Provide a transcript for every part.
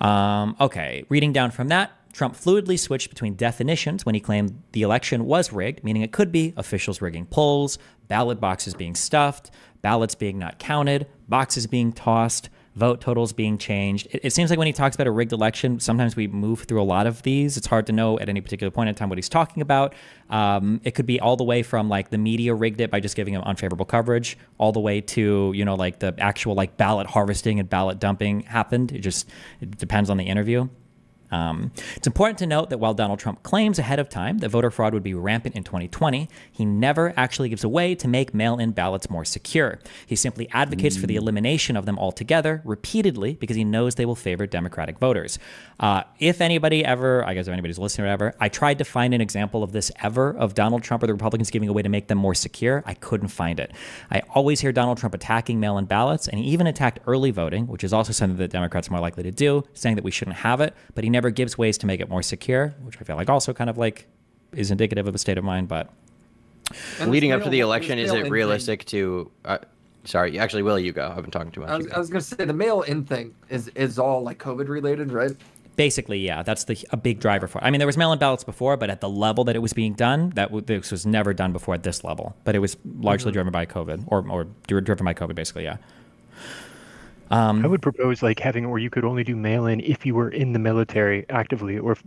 Okay, reading down from that, Trump fluidly switched between definitions when he claimed the election was rigged, meaning it could be officials rigging polls, ballot boxes being stuffed, ballots being not counted, boxes being tossed, vote totals being changed. It seems like when he talks about a rigged election, sometimes we move through a lot of these. It's hard to know at any particular point in time what he's talking about. It could be all the way from like the media rigged it by just giving him unfavorable coverage, all the way to, you know, like the actual like ballot harvesting and ballot dumping happened. It depends on the interview. It's important to note that while Donald Trump claims ahead of time that voter fraud would be rampant in 2020, he never actually gives a way to make mail-in ballots more secure. He simply advocates for the elimination of them altogether, repeatedly, because he knows they will favor Democratic voters. If anybody ever, I guess if anybody's listening or whatever, I tried to find an example of this ever, of Donald Trump or the Republicans giving a way to make them more secure. I couldn't find it. I always hear Donald Trump attacking mail-in ballots, and he even attacked early voting, which is also something that Democrats are more likely to do, saying that we shouldn't have it, but he never gives ways to make it more secure, which I feel like also kind of like is indicative of a state of mind. But leading up to the election, is it realistic to sorry, actually, Willie, you go. I've been talking too much. I was gonna say the mail-in thing is all like COVID related, right? Basically, yeah, that's a big driver for it. I mean, there was mail-in ballots before, but at the level that it was being done, this was never done before at this level. But it was largely driven by COVID, or driven by COVID, basically, yeah. I would propose like having where you could only do mail-in if you were in the military actively, or if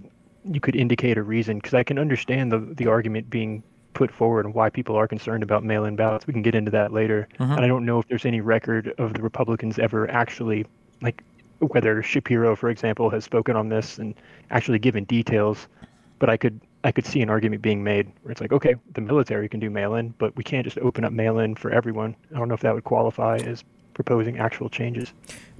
you could indicate a reason, because I can understand the argument being put forward and why people are concerned about mail-in ballots. We can get into that later. And I don't know if there's any record of the Republicans ever actually, like whether Shapiro, for example, has spoken on this and actually given details, but I could see an argument being made where it's like, okay, the military can do mail-in, but we can't just open up mail-in for everyone. I don't know if that would qualify as proposing actual changes.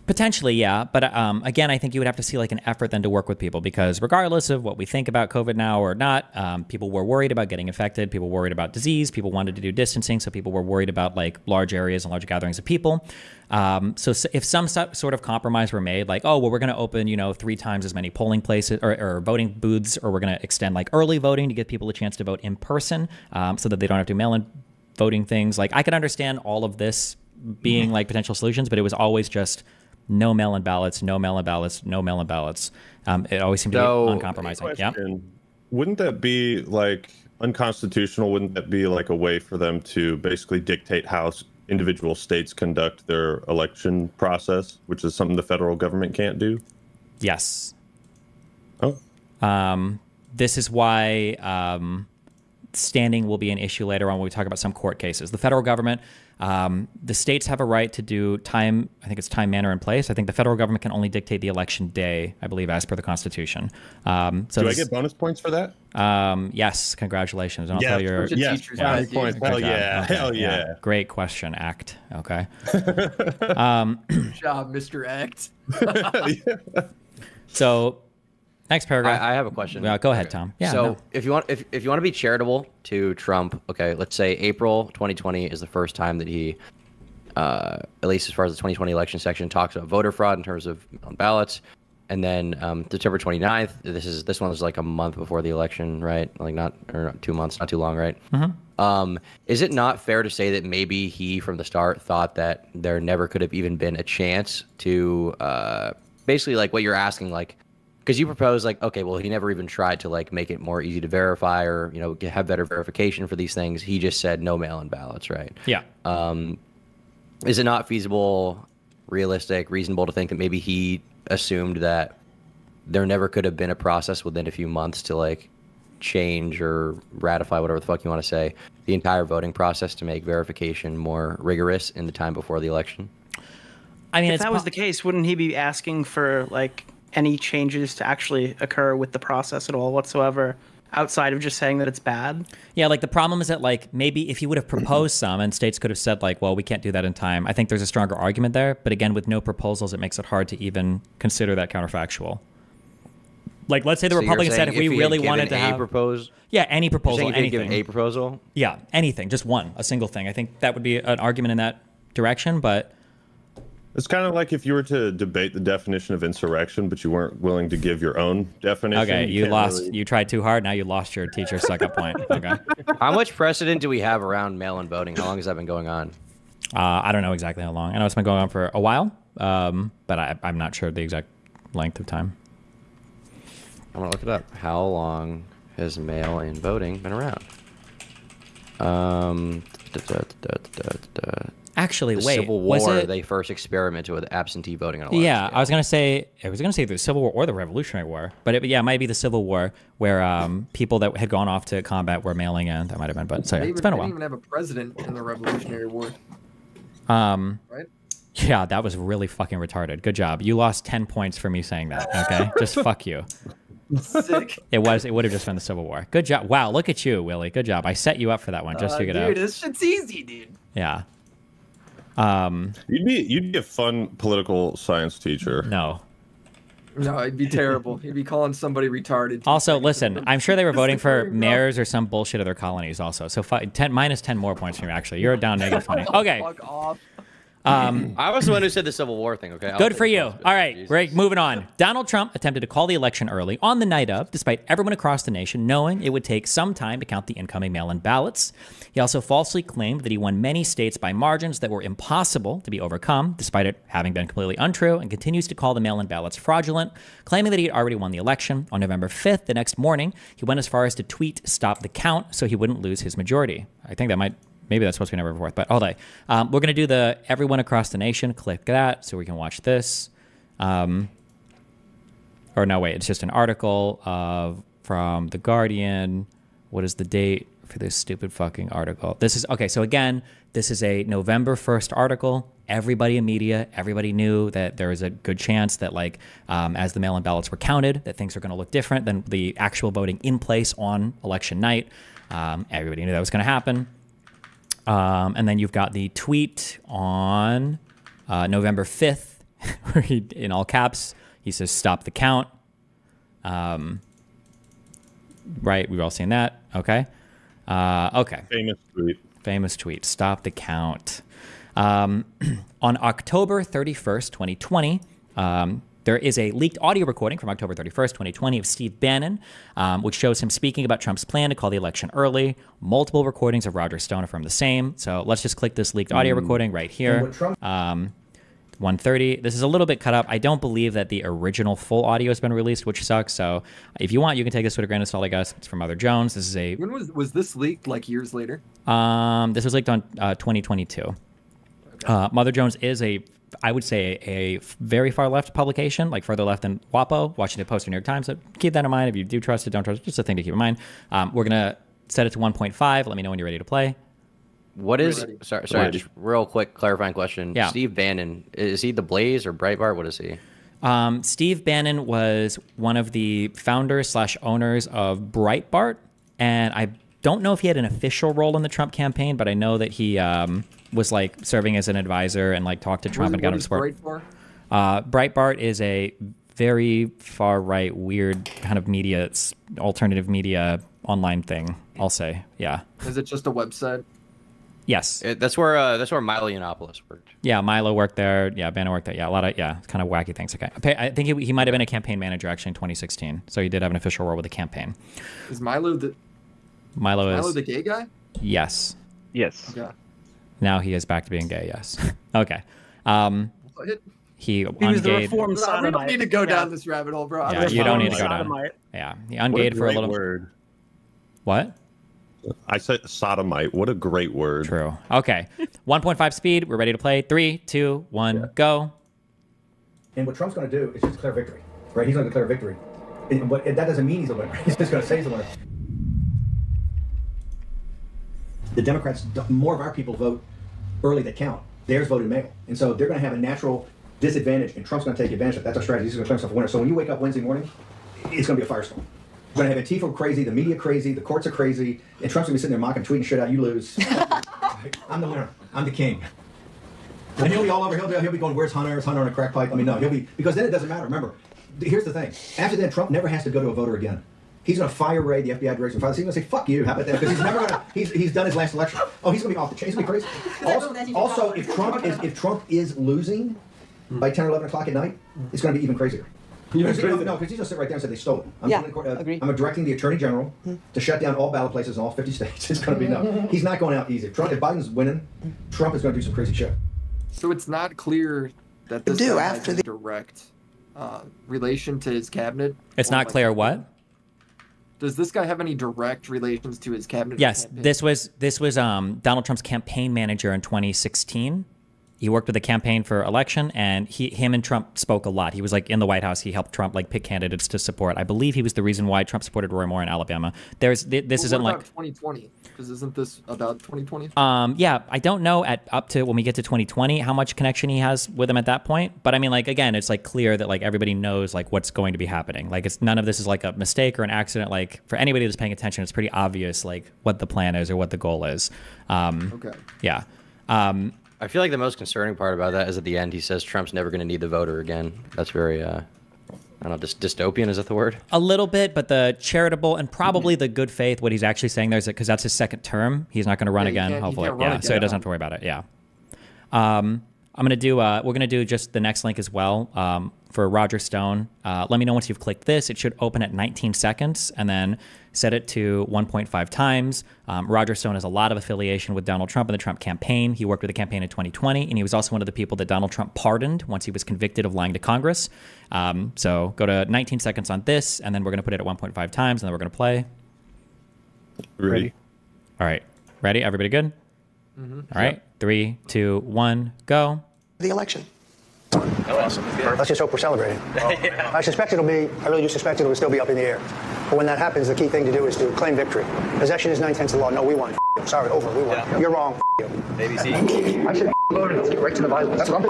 Potentially, yeah. But again, I think you would have to see like an effort then to work with people, because regardless of what we think about COVID now or not, people were worried about getting infected. People were worried about disease. People wanted to do distancing. So people were worried about like large areas and large gatherings of people. So if some sort of compromise were made, like, oh, well, we're going to open, 3 times as many polling places or voting booths, or we're going to extend like early voting to give people a chance to vote in person, so that they don't have to mail in voting things. Like, I could understand all of this being like potential solutions, but it was always just no mail-in ballots, no mail-in ballots, no mail-in ballots. It always seemed to be uncompromising. Yeah. Wouldn't that be like unconstitutional? Wouldn't that be like a way for them to basically dictate how individual states conduct their election process, which is something the federal government can't do? Yes. Oh. This is why standing will be an issue later on when we talk about some court cases. The federal government, the states have a right to do time, I think it's time, manner, and place. I think the federal government can only dictate the election day, I believe, as per the Constitution. So do I get bonus points for that? Yes, congratulations. And I'll tell your points. Hell yeah. Okay. Hell yeah. Great question, Act. Okay. Good job, Mr. Act. So next paragraph. I have a question. Go ahead, Tom. Yeah. So if you want to be charitable to Trump, okay, let's say April 2020 is the first time that he, at least as far as the 2020 election section, talks about voter fraud in terms of on ballots, and then September 29th. This one was like a month before the election, right? Like not 2 months, not too long, right? Is it not fair to say that maybe he from the start thought that there never could have even been a chance to basically like what you're asking, like? Because you propose like, okay, well, he never even tried to like make it more easy to verify or, have better verification for these things. He just said no mail-in ballots, right? Yeah. Is it not feasible, realistic, reasonable to think that maybe he assumed that there never could have been a process within a few months to like change or ratify, whatever the fuck you want to say, the entire voting process to make verification more rigorous in the time before the election? I mean, if that was the case, wouldn't he be asking for like any changes to actually occur with the process at all whatsoever, outside of just saying that it's bad? Yeah, like the problem is that like maybe if he would have proposed some and states could have said like, well, we can't do that in time, I think there's a stronger argument there. But again, with no proposals, it makes it hard to even consider that counterfactual. Like, let's say the Republicans said if we really wanted to have any proposal, anything. Give a proposal? Yeah, anything, just a single thing. I think that would be an argument in that direction, but it's kind of like if you were to debate the definition of insurrection, but you weren't willing to give your own definition. Okay, you lost. Really... You tried too hard. Now you lost your teacher suck-up point. Okay. How much precedent do we have around mail-in voting? How long has that been going on? I don't know exactly how long. I know it's been going on for a while, but I'm not sure the exact length of time. I'm gonna look it up. How long has mail-in voting been around? Actually, the wait. Civil War, they first experimented with absentee voting on a large Yeah, scale. I was gonna say the Civil War or the Revolutionary War, but it might be the Civil War where people that had gone off to combat were mailing in. That might have been, but so yeah, it's been a while. They didn't even have a president in the Revolutionary War. Right? Yeah, that was really fucking retarded. Good job. You lost 10 points for me saying that. Okay, just fuck you. Sick. It would have just been the Civil War. Good job. Wow, look at you, Willie. Good job. I set you up for that one just to get out. Dude, this shit's easy, dude. Yeah. You'd be a fun political science teacher. No. No, it'd be terrible. He'd be calling somebody retarded. Also, listen, I'm sure they were voting for mayors or some bullshit of their colonies also. So minus 10 more points from you, actually. You're down negative 20. Okay. Fuck off. I was the one who said the Civil War thing, okay? Good for you. All right, we're moving on. Donald Trump attempted to call the election early on the night of, despite everyone across the nation knowing it would take some time to count the incoming mail-in ballots. He also falsely claimed that he won many states by margins that were impossible to be overcome, despite it having been completely untrue, and continues to call the mail-in ballots fraudulent, claiming that he had already won the election. On November 5th, the next morning, he went as far as to tweet, "Stop the count," so he wouldn't lose his majority. I think that maybe that's supposed to be November 4th, but hold on. We're going to do the everyone across the nation. Click that so we can watch this. Or no, wait, it's just an article from The Guardian. What is the date for this stupid fucking article? This is, okay, so again, this is a November 1st article. Everybody in media, everybody knew that there was a good chance that, like, as the mail-in ballots were counted, that things are going to look different than the actual voting in place on election night. Everybody knew that was going to happen. And then you've got the tweet on November 5th, where he, in all caps, he says, "Stop the count." Right, we've all seen that. Okay. Okay. Famous tweet. Stop the count. On October 31st, 2020, there is a leaked audio recording from October 31st, 2020 of Steve Bannon, which shows him speaking about Trump's plan to call the election early. Multiple recordings of Roger Stone affirm the same. So let's just click this leaked audio recording right here. 1:30. This is a little bit cut up. I don't believe that the original full audio has been released, which sucks. So if you want, you can take this with a grain of salt, I guess. It's from Mother Jones. This is a... When was this leaked, like years later? This was leaked on 2022. Okay. Mother Jones is I would say a very far left publication, like further left than WAPO, Washington Post or New York Times. So keep that in mind. If you do trust it, don't trust it, just a thing to keep in mind. We're going to set it to 1.5. Let me know when you're ready to play. What is, sorry, just real quick clarifying question. Yeah. Steve Bannon, is he the Blaze or Breitbart? What is he? Steve Bannon was one of the founders / owners of Breitbart. And I don't know if he had an official role in the Trump campaign, but I know that he was like serving as an advisor and like talked to Trump and got him support. Breitbart is a very far right, weird kind of media, it's alternative media online thing, I'll say. Yeah. Is it just a website? Yes. That's where Milo Yiannopoulos worked. Yeah, Milo worked there. Yeah, Bannon worked there. Yeah, a lot of kind of wacky things. Okay, I think he might have been a campaign manager actually in 2016. So he did have an official role with the campaign. Is Milo the gay guy? Yes. Yes. Okay. Now he is back to being gay. Yes. Okay. He was the reformed sodomite. We don't need to go down this rabbit hole, bro. Yeah, you don't need to go down. Yeah, he ungayed for a little. Word. What? I said sodomite. What a great word. True. Okay. 1.5 speed. We're ready to play. 3, 2, 1, go. And what Trump's going to do is just declare victory, right? He's going to declare victory. But that doesn't mean he's a winner. He's just going to say he's a winner. The Democrats, more of our people vote early that count. Theirs voted mail. And so they're going to have a natural disadvantage, and Trump's going to take advantage of that. That's our strategy. He's going to claim himself a winner. So when you wake up Wednesday morning, it's going to be a firestorm. We're going to have Antifa crazy, the media crazy, the courts are crazy, and Trump's going to be sitting there mocking, tweeting shit out, you lose. I'm the winner. I'm the king. And he'll be all over. He'll be going, where's Hunter? Is Hunter on a crack pipe? I mean, no, he'll be, because then it doesn't matter. Remember, here's the thing. After that, Trump never has to go to a voter again. He's going to fire Ray, the FBI director. He's going to say, fuck you. How about that? Because he's never going to, he's done his last election. Oh, he's going to be off the chain. He's going to be crazy. Also, if Trump is losing by 10 or 11 o'clock at night, it's going to be even crazier. No, because he's going to sit right there and say they stole it. I'm directing the Attorney General to shut down all ballot places in all 50 states. It's going to be no. He's not going out easy. If Biden's winning, Trump is going to do some crazy shit. So it's not clear that this guy has a direct relation to his cabinet? It's not clear what? Does this guy have any direct relations to his cabinet? Yes, this was Donald Trump's campaign manager in 2016. He worked with the campaign for election, and him and Trump spoke a lot. He was like in the White House. He helped Trump like pick candidates to support. I believe he was the reason why Trump supported Roy Moore in Alabama. This isn't like 2020, because isn't this about 2020? Yeah, I don't know up to when we get to 2020 how much connection he has with him at that point. But I mean, like again, it's like clear that like everybody knows like what's going to be happening. Like it's none of this is like a mistake or an accident. Like for anybody that's paying attention, it's pretty obvious like what the plan is or what the goal is. Okay. Yeah. I feel like the most concerning part about that is at the end he says Trump's never going to need the voter again. That's very, I don't know, dystopian, is that the word? A little bit, but the charitable and probably the good faith, what he's actually saying there is that because that's his second term, he's not going to run again, hopefully. Yeah, so he doesn't have to worry about it, yeah. I'm going to do, we're going to do just the next link as well for Roger Stone. Let me know once you've clicked this. It should open at 19 seconds and then set it to 1.5 times. Roger Stone has a lot of affiliation with Donald Trump and the Trump campaign. He worked with the campaign in 2020, and he was also one of the people that Donald Trump pardoned once he was convicted of lying to Congress. So go to 19 seconds on this, and then we're going to put it at 1.5 times, and then we're going to play. Ready. All right. Ready? Everybody good? Mm-hmm. All right. 3, 2, 1, go. The election. Awesome. Let's just hope we're celebrating. Yeah. I really do suspect it'll still be up in the air. But when that happens, the key thing to do is to claim victory. Possession is 9/10 of the law. No, we won. Sorry, over. We won. Yeah. You're wrong. You. ABC. I should have voted. Let's get right to the Bible. That's what I'm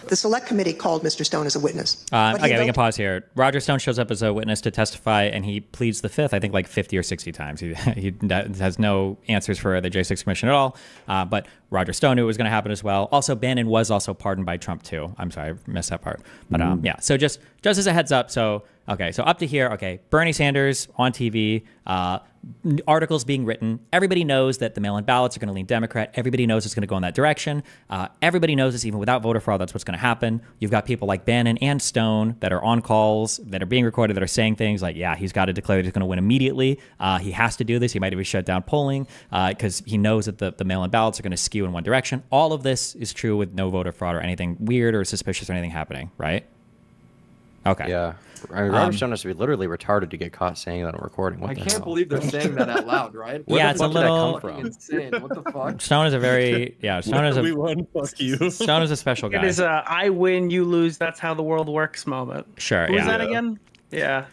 The Select Committee called Mr. Stone as a witness. Okay, we can pause here. Roger Stone shows up as a witness to testify, and he pleads the fifth, I think like 50 or 60 times. He has no answers for the J6 Commission at all. But Roger Stone knew it was going to happen as well. Also, Bannon was also pardoned by Trump, too. I'm sorry, I missed that part. But yeah, so just as a heads up. So, okay, so up to here, okay, Bernie Sanders on TV, articles being written. Everybody knows that the mail-in ballots are going to lean Democrat. Everybody knows it's going to go in that direction. Everybody knows this, even without voter fraud, that's what's going to happen. You've got people like Bannon and Stone that are on calls, that are being recorded, that are saying things like, yeah, he's got to declare that he's going to win immediately. He has to do this. He might even shut down polling because he knows that the mail-in ballots are going to skew in one direction. All of this is true with no voter fraud or anything weird or suspicious or anything happening, right? Okay. Yeah. I mean, Roger Stone has to be literally retarded to get caught saying that on recording. I can't believe they're saying that out loud, right? Yeah, it's a little insane. What the fuck? Stone is a very Stone is a we won. Fuck you. Stone is a special guy. It is a I win, you lose. That's how the world works moment. Sure. Who was that again? Yeah.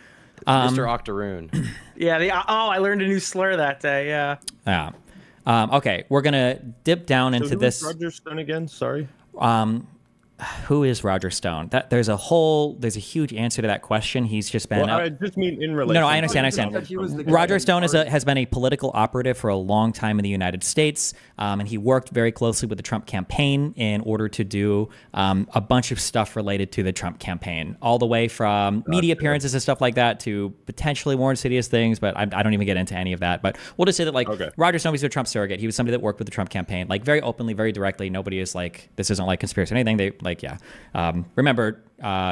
Mr. Octoroon. Yeah. I learned a new slur that day. Yeah. Yeah. Okay, we're gonna dip down into this. Roger Stone again? Sorry. Who is Roger Stone? There's a huge answer to that question. He's just been. Well, I just mean in relation. No, I understand. Roger Stone has been a political operative for a long time in the United States, and he worked very closely with the Trump campaign in order to do a bunch of stuff related to the Trump campaign, all the way from media appearances and stuff like that to potentially more insidious things. But I don't even get into any of that. But we'll just say that Roger Stone was a Trump surrogate. He was somebody that worked with the Trump campaign, like very openly, very directly. Nobody is like, this isn't like conspiracy or anything. Remember,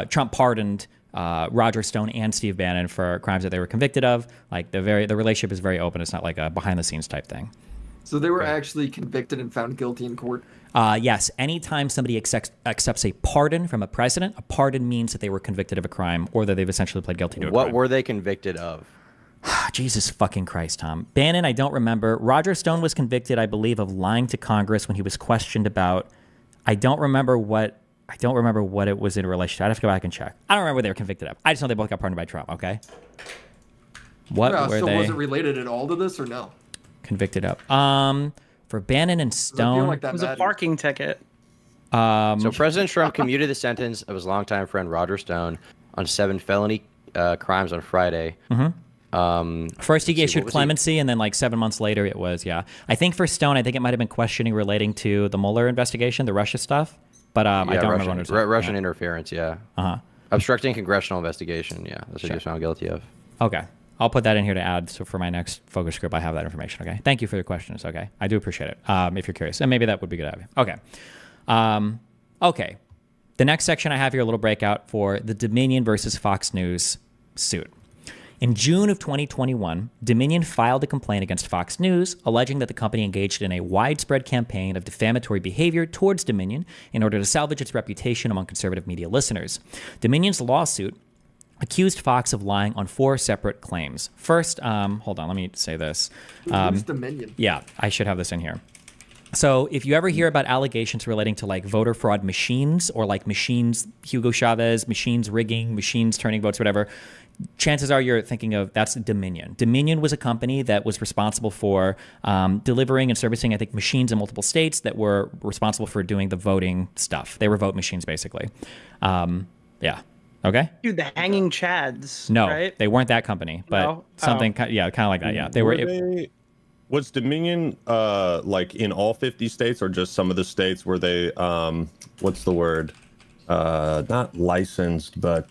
Trump pardoned Roger Stone and Steve Bannon for crimes that they were convicted of. Like the relationship is very open. It's not like a behind the scenes type thing. So they were actually convicted and found guilty in court? Yes. Anytime somebody accepts a pardon from a president, a pardon means that they were convicted of a crime or that they've essentially pled guilty to a crime. What were they convicted of? Jesus fucking Christ, Tom. Bannon, I don't remember. Roger Stone was convicted, I believe, of lying to Congress when he was questioned about. I don't remember what it was in relation to. I'd have to go back and check. I don't remember what they were convicted of. I just know they both got pardoned by Trump, okay? What were they? So was it related at all to this or no? Convicted of? For Bannon and Stone. Like it was a parking ticket. So President Trump commuted the sentence of his longtime friend Roger Stone on 7 felony crimes on Friday. First he issued clemency, and then like 7 months later it was, I think for Stone, I think it might have been questioning relating to the Mueller investigation, the Russia stuff. But I don't remember. Russian interference, yeah. Obstructing congressional investigation, yeah. That's what he was found guilty of. Okay. I'll put that in here to add. So for my next focus group, I have that information, okay? Thank you for your questions, okay? I do appreciate it, if you're curious. And maybe that would be good to have. Okay. Okay. The next section I have here, a little breakout for the Dominion versus Fox News suit. In June of 2021, Dominion filed a complaint against Fox News, alleging that the company engaged in a widespread campaign of defamatory behavior towards Dominion in order to salvage its reputation among conservative media listeners. Dominion's lawsuit accused Fox of lying on 4 separate claims. First, hold on, let me say this. Who's Dominion? Yeah, I should have this in here. So if you ever hear about allegations relating to like voter fraud machines or like machines, Hugo Chavez, machines rigging, machines turning votes, whatever, chances are you're thinking of that's Dominion. Dominion was a company that was responsible for delivering and servicing, I think, machines in multiple states that were responsible for doing the voting stuff. They were vote machines, basically. Yeah. Okay. Dude, the Hanging Chads. No, right? They weren't that company, but No? something, yeah, kind of like that. Yeah, they were. Was Dominion like in all 50 states or just some of the states where they what's the word? Not licensed, but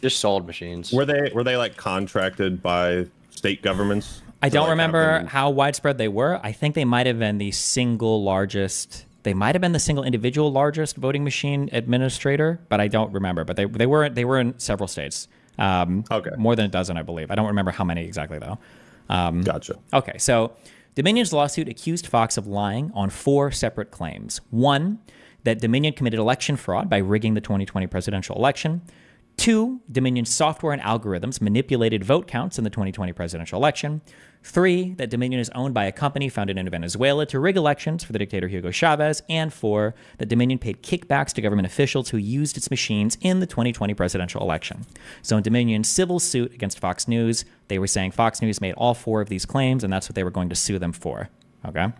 just sold machines. Were they like contracted by state governments? I don't remember how widespread they were. I think they might have been the single largest. They might have been the single individual largest voting machine administrator, but I don't remember. But they were in several states. Okay. More than a dozen, I believe. I don't remember how many exactly though. Gotcha. Okay, so Dominion's lawsuit accused Fox of lying on 4 separate claims. 1, that Dominion committed election fraud by rigging the 2020 presidential election. 2, Dominion's software and algorithms manipulated vote counts in the 2020 presidential election. 3, that Dominion is owned by a company founded in Venezuela to rig elections for the dictator Hugo Chavez. And 4, that Dominion paid kickbacks to government officials who used its machines in the 2020 presidential election. So in Dominion's civil suit against Fox News, they were saying Fox News made all 4 of these claims, and that's what they were going to sue them for. Okay.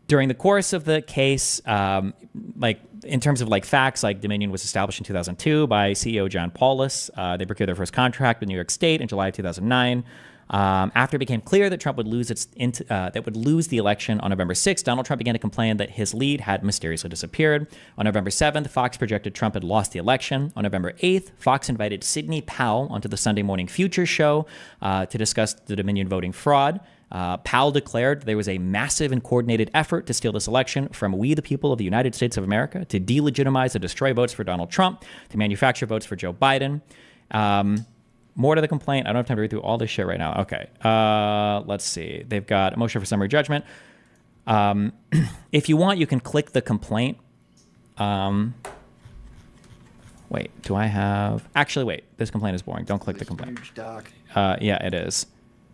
During the course of the case, like in terms of like facts, like Dominion was established in 2002 by CEO John Paulus. They procured their first contract with New York State in July of 2009. After it became clear that Trump would lose the election on November 6th, Donald Trump began to complain that his lead had mysteriously disappeared. On November 7th, Fox projected Trump had lost the election. On November 8th, Fox invited Sidney Powell onto the Sunday Morning Future show to discuss the Dominion voting fraud. Powell declared there was a massive and coordinated effort to steal this election from we the people of the United States of America, to delegitimize and destroy votes for Donald Trump, to manufacture votes for Joe Biden. More to the complaint. I don't have time to read through all this shit right now. Okay. Let's see. They've got a motion for summary judgment. If you want, you can click the complaint. Wait, do I have... Actually, wait. This complaint is boring. Don't click the complaint. Huge doc. Yeah, it is.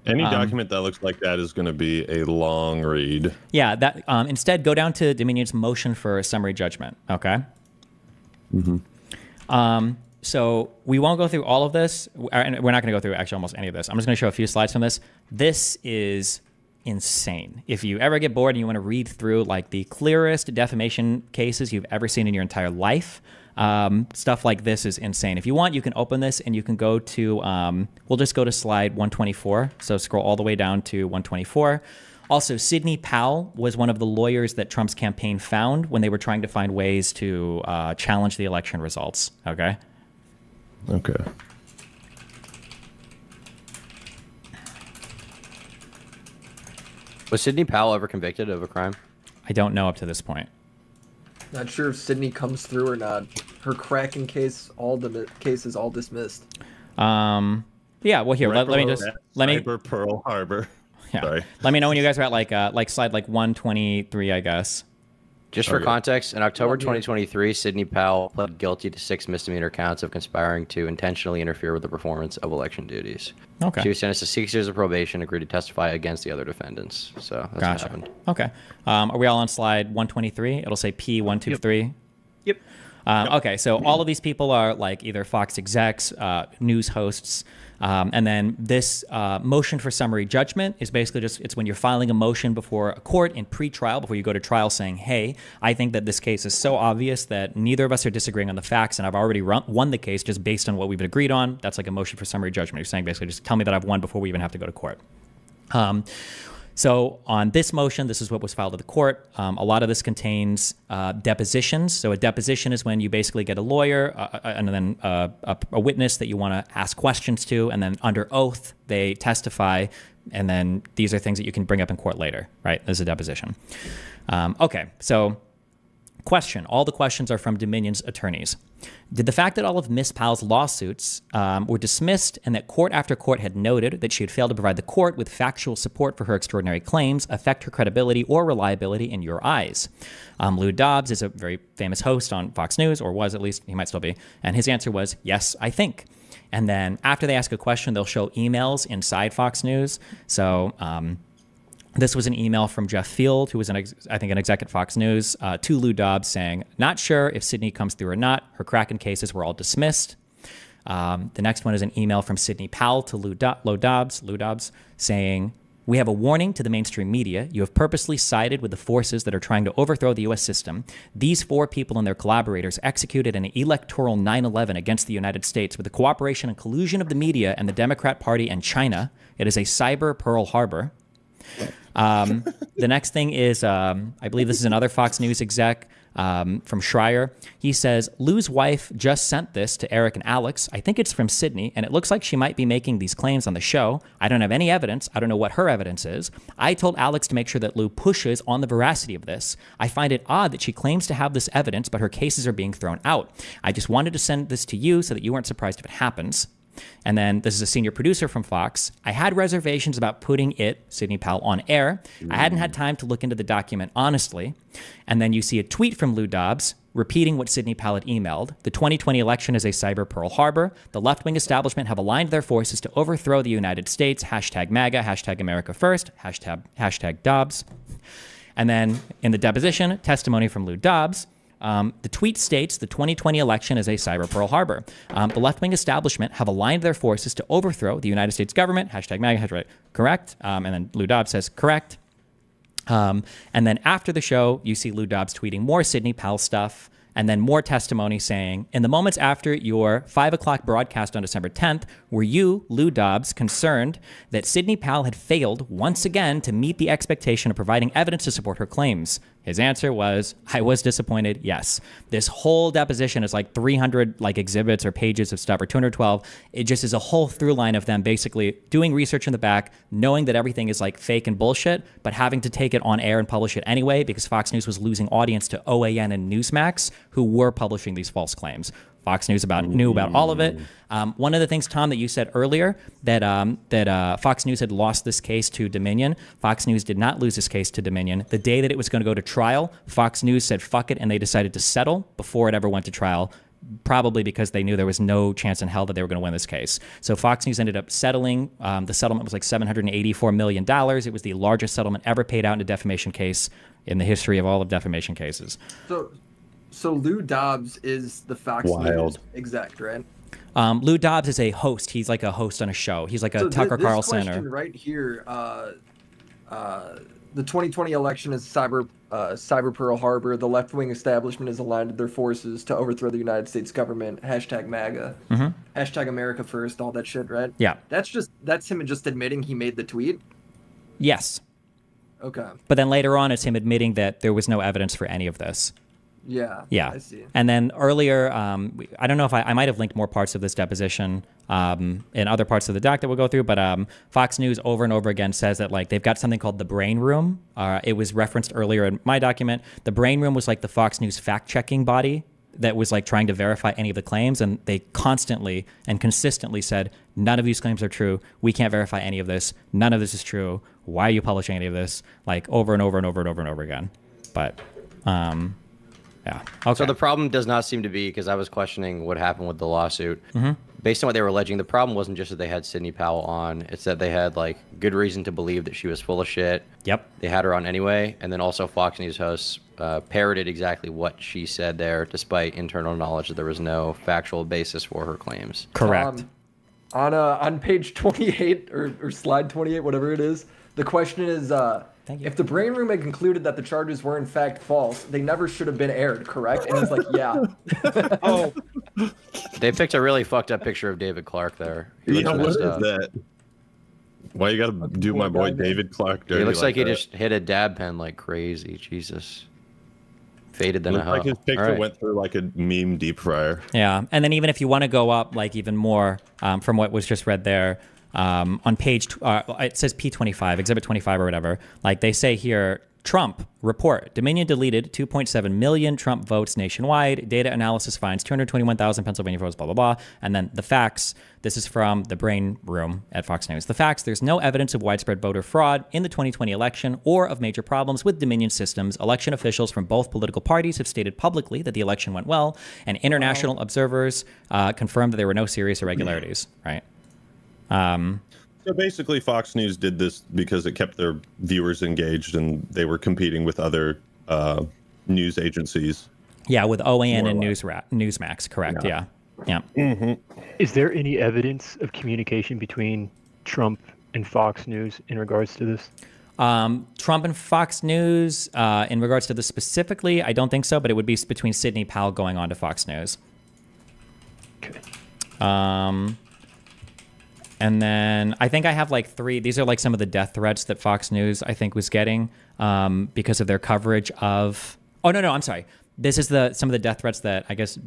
Any document that looks like that is going to be a long read. Yeah, that instead go down to Dominion's motion for summary judgment. Okay. Mm-hmm. So we won't go through all of this, and we're not going to go through actually almost any of this. I'm just going to show a few slides from this. This is insane. If you ever get bored and you want to read through like the clearest defamation cases you've ever seen in your entire life, stuff like this is insane. If you want, you can open this and you can go to, we'll just go to slide 124. So scroll all the way down to 124. Also, Sidney Powell was one of the lawyers that Trump's campaign found when they were trying to find ways to challenge the election results. Okay. Okay. Was Sidney Powell ever convicted of a crime? I don't know up to this point. Not sure if Sydney comes through or not. Her cracking case, all the cases all dismissed. Yeah. Well, here let me Pearl Harbor. Yeah. Sorry. Let me know when you guys are at like slide like 123, I guess. Just for context, in October 2023, Sidney Powell pled guilty to 6 misdemeanor counts of conspiring to intentionally interfere with the performance of election duties. Okay. She was sentenced to 6 years of probation, agreed to testify against the other defendants. So that's what happened. Okay. Are we all on slide 123? It'll say P123. Yep. Okay, so all of these people are like either Fox execs, news hosts, and then this motion for summary judgment is basically just, it's when you're filing a motion before a court in pre-trial, before you go to trial, saying, hey, I think that this case is so obvious that neither of us are disagreeing on the facts, and I've already won the case just based on what we've agreed on. That's like a motion for summary judgment. You're saying basically just tell me that I've won before we even have to go to court. So on this motion, this is what was filed to the court. A lot of this contains depositions. So a deposition is when you basically get a lawyer and then a witness that you want to ask questions to, and then under oath, they testify, and then these are things that you can bring up in court later, right? There's a deposition. Okay, so Question. All the questions are from Dominion's attorneys. Did the fact that all of Miss Powell's lawsuits were dismissed and that court after court had noted that she had failed to provide the court with factual support for her extraordinary claims affect her credibility or reliability in your eyes? Lou Dobbs is a very famous host on Fox News, or was at least, he might still be, and his answer was, yes, I think. And then after they ask a question, they'll show emails inside Fox News. So this was an email from Jeff Field, who was, I think, an exec at Fox News, to Lou Dobbs saying, not sure if Sydney comes through or not. Her Kraken cases were all dismissed. The next one is an email from Sidney Powell to Lou Dobbs, saying, we have a warning to the mainstream media. You have purposely sided with the forces that are trying to overthrow the U.S. system. These 4 people and their collaborators executed an electoral 9/11 against the United States with the cooperation and collusion of the media and the Democrat Party and China. It is a cyber Pearl Harbor. The next thing is, I believe this is another Fox News exec from Schreier. He says, Lou's wife just sent this to Eric and Alex. I think it's from Sydney, and it looks like she might be making these claims on the show. I don't have any evidence. I don't know what her evidence is. I told Alex to make sure that Lou pushes on the veracity of this. I find it odd that she claims to have this evidence, but her cases are being thrown out. I just wanted to send this to you so that you weren't surprised if it happens. And then this is a senior producer from Fox. I had reservations about putting it, Sidney Powell, on air. I hadn't had time to look into the document honestly. And then you see a tweet from Lou Dobbs repeating what Sidney Powell had emailed. The 2020 election is a cyber Pearl Harbor. The left-wing establishment have aligned their forces to overthrow the United States. Hashtag MAGA, hashtag America First, hashtag Dobbs. And then in the deposition, testimony from Lou Dobbs. The tweet states the 2020 election is a cyber Pearl Harbor. The left-wing establishment have aligned their forces to overthrow the United States government. Hashtag MAGA, hashtag correct. And then Lou Dobbs says correct. And then after the show, you see Lou Dobbs tweeting more Sidney Powell stuff. And then more testimony saying, in the moments after your 5 o'clock broadcast on December 10th, were you, Lou Dobbs, concerned that Sidney Powell had failed once again to meet the expectation of providing evidence to support her claims? His answer was, I was disappointed, yes. This whole deposition is like 300 exhibits or pages of stuff, or 212. It just is a whole through line of them basically doing research in the back, knowing that everything is like fake and bullshit, but having to take it on air and publish it anyway because Fox News was losing audience to OAN and Newsmax, who were publishing these false claims. Fox News knew about all of it. One of the things, Tom, that you said earlier, that Fox News had lost this case to Dominion. Fox News did not lose this case to Dominion. The day that it was going to go to trial, Fox News said fuck it, and they decided to settle before it ever went to trial, probably because they knew there was no chance in hell that they were going to win this case. So Fox News ended up settling. The settlement was like $784 million. It was the largest settlement ever paid out in a defamation case in the history of all of defamation cases. So Lou Dobbs is the Fox News exec, right? Lou Dobbs is a host. He's like a host on a show. He's like a Tucker Carlson. This question right here, the 2020 election is cyber Pearl Harbor. The left-wing establishment has aligned their forces to overthrow the United States government. Hashtag MAGA. Hashtag America First. All that shit, right? Yeah. That's him just admitting he made the tweet? Yes. Okay. But then later on, it's him admitting that there was no evidence for any of this. Yeah. I see. And then earlier, I don't know if I might have linked more parts of this deposition in other parts of the doc that we'll go through, but Fox News over and over again says that they've got something called the Brain Room. It was referenced earlier in my document. The Brain Room was like the Fox News fact-checking body that was trying to verify any of the claims, and they constantly and consistently said, none of these claims are true. We can't verify any of this. None of this is true. Why are you publishing any of this? Over and over and over and over and over again. But yeah. Okay. So the problem does not seem to be, because I was questioning what happened with the lawsuit. Based on what they were alleging, the problem wasn't just that they had Sidney Powell on. It's that they had good reason to believe that she was full of shit. Yep. They had her on anyway. And then also Fox News hosts parroted exactly what she said there, despite internal knowledge that there was no factual basis for her claims. Correct. On page 28 or slide 28, whatever it is, the question is, if the Brain Room had concluded that the charges were in fact false, they never should have been aired, correct? And it's yeah. Oh. They picked a really fucked up picture of David Clark there. Yeah, what is that? Why you gotta do my boy David Clark dirty? He looks like he just hit a dab pen like crazy. Jesus. Faded than a hoe. Like his picture went through a meme deep fryer. Yeah, and then even if you want to go up even more from what was just read there, on page, it says P25, Exhibit 25 or whatever. They say here, Trump report. Dominion deleted 2.7 million Trump votes nationwide. Data analysis finds 221,000 Pennsylvania votes, blah, blah, blah. And then the facts. This is from the Brain Room at Fox News. The facts: there's no evidence of widespread voter fraud in the 2020 election or of major problems with Dominion systems. Election officials from both political parties have stated publicly that the election went well, and international observers confirmed that there were no serious irregularities, right? So basically, Fox News did this because it kept their viewers engaged, and they were competing with other news agencies. Yeah, with OAN and Newsmax, correct? Yeah. Mm-hmm. Is there any evidence of communication between Trump and Fox News in regards to this? Trump and Fox News, in regards to this specifically, I don't think so, but it would be between Sidney Powell going on to Fox News. Okay. And then I think I have like 3. These are like some of the death threats that Fox News, I think, was getting because of their coverage of... Oh, no, I'm sorry. This is some of the death threats that I guess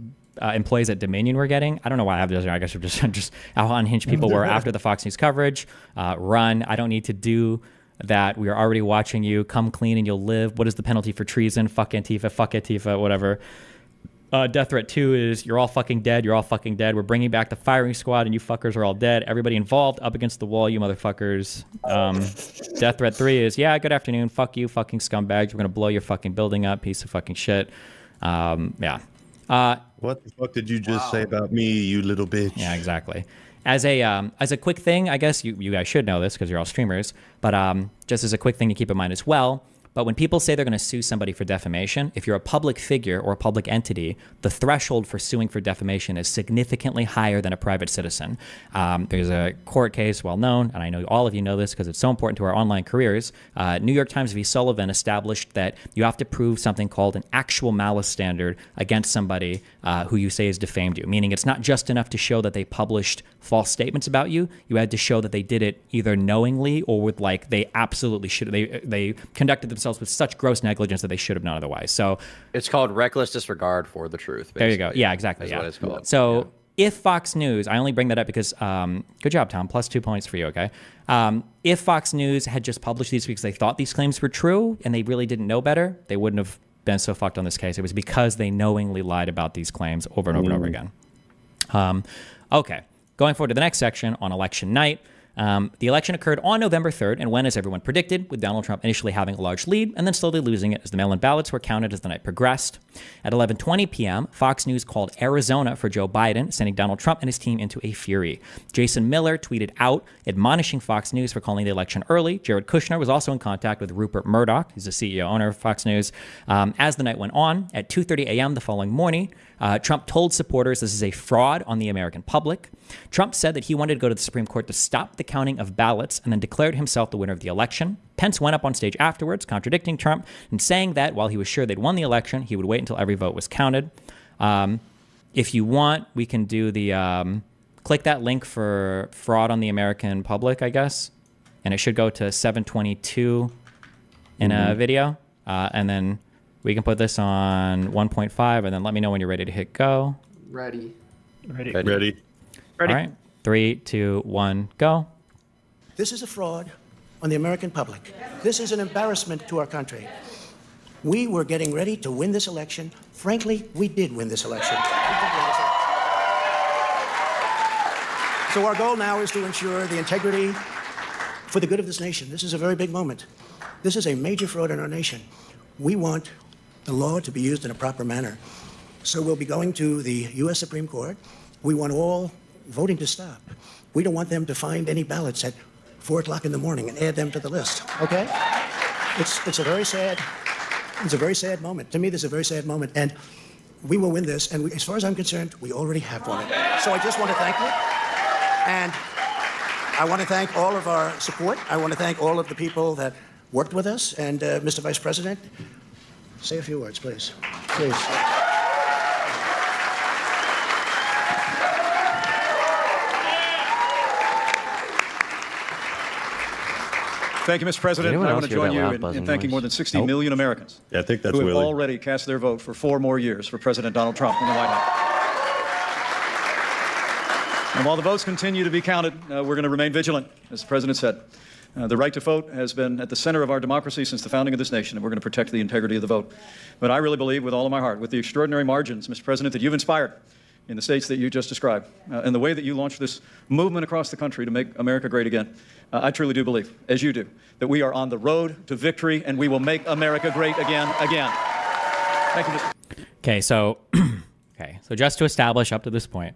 employees at Dominion were getting. I don't know why I have those. I guess just how unhinged people were after the Fox News coverage. Run. I don't need to do that. We are already watching you. Come clean and you'll live. What is the penalty for treason? Fuck Antifa, whatever. Death threat 2 is you're all fucking dead. You're all fucking dead. We're bringing back the firing squad and you fuckers are all dead. Everybody involved up against the wall, you motherfuckers. Death threat 3 is, yeah, good afternoon. Fuck you, fucking scumbags. We're going to blow your fucking building up. Piece of fucking shit. Yeah. What the fuck did you just say about me, you little bitch? Yeah, exactly. As a quick thing, I guess you guys should know this because you're all streamers, but just as a quick thing to keep in mind as well, but when people say they're going to sue somebody for defamation, if you're a public figure or a public entity, the threshold for suing for defamation is significantly higher than a private citizen. There's a court case well known, and I know all of you know this because it's so important to our online careers. New York Times v. Sullivan established that you have to prove something called an actual malice standard against somebody who you say has defamed you, meaning it's not just enough to show that they published false statements about you. You had to show that they did it either knowingly or with like they absolutely should. They conducted themselves with such gross negligence that they should have known otherwise. So it's called reckless disregard for the truth. Basically. There you go. Yeah, exactly. That's what it's called. So if Fox News, I only bring that up because, good job, Tom, plus 2 points for you, okay? If Fox News had just published these because they thought these claims were true and they really didn't know better, they wouldn't have been so fucked on this case. It was because they knowingly lied about these claims over and over and over again. Okay, going forward to the next section on election night. The election occurred on November 3rd and went as everyone predicted, with Donald Trump initially having a large lead and then slowly losing it as the mail-in ballots were counted as the night progressed. At 11:20 p.m., Fox News called Arizona for Joe Biden, sending Donald Trump and his team into a fury. Jason Miller tweeted out, admonishing Fox News for calling the election early. Jared Kushner was also in contact with Rupert Murdoch, who's the CEO owner of Fox News. As the night went on, at 2:30 a.m. the following morning, Trump told supporters this is a fraud on the American public. Trump said that he wanted to go to the Supreme Court to stop the counting of ballots and then declared himself the winner of the election. Pence went up on stage afterwards, contradicting Trump and saying that while he was sure they'd won the election, he would wait until every vote was counted. If you want, we can do the click that link for fraud on the American public, I guess, and it should go to 722 in a video, and then we can put this on 1.5, and then let me know when you're ready to hit go. Ready. All right. 3, 2, 1, go. This is a fraud on the American public. This is an embarrassment to our country. We were getting ready to win this election. Frankly, we did win this election. So our goal now is to ensure the integrity for the good of this nation. This is a very big moment. This is a major fraud in our nation. We want the law to be used in a proper manner. So we'll be going to the U.S. Supreme Court. We want all voting to stop. We don't want them to find any ballots at 4 o'clock in the morning and add them to the list, okay? It's a very sad moment. To me, this is a very sad moment, and we will win this, and as far as I'm concerned, we already have won it. So I just want to thank you, and I want to thank all of our support. I want to thank all of the people that worked with us, and Mr. Vice President, say a few words, please. Please. Thank you, Mr. President. I want to join you in thanking more than 60 million Americans I think that's who have Willie. already cast their vote for 4 more years for President Donald Trump in the White House. And while the votes continue to be counted, we're going to remain vigilant, as the President said. The right to vote has been at the center of our democracy since the founding of this nation, and we're going to protect the integrity of the vote. But I really believe with all of my heart, with the extraordinary margins, Mr. President, that you've inspired in the states that you just described, and the way that you launched this movement across the country to make America great again, I truly do believe, as you do, that we are on the road to victory, and we will make America great again. Thank you, Mr. Okay, so just to establish up to this point,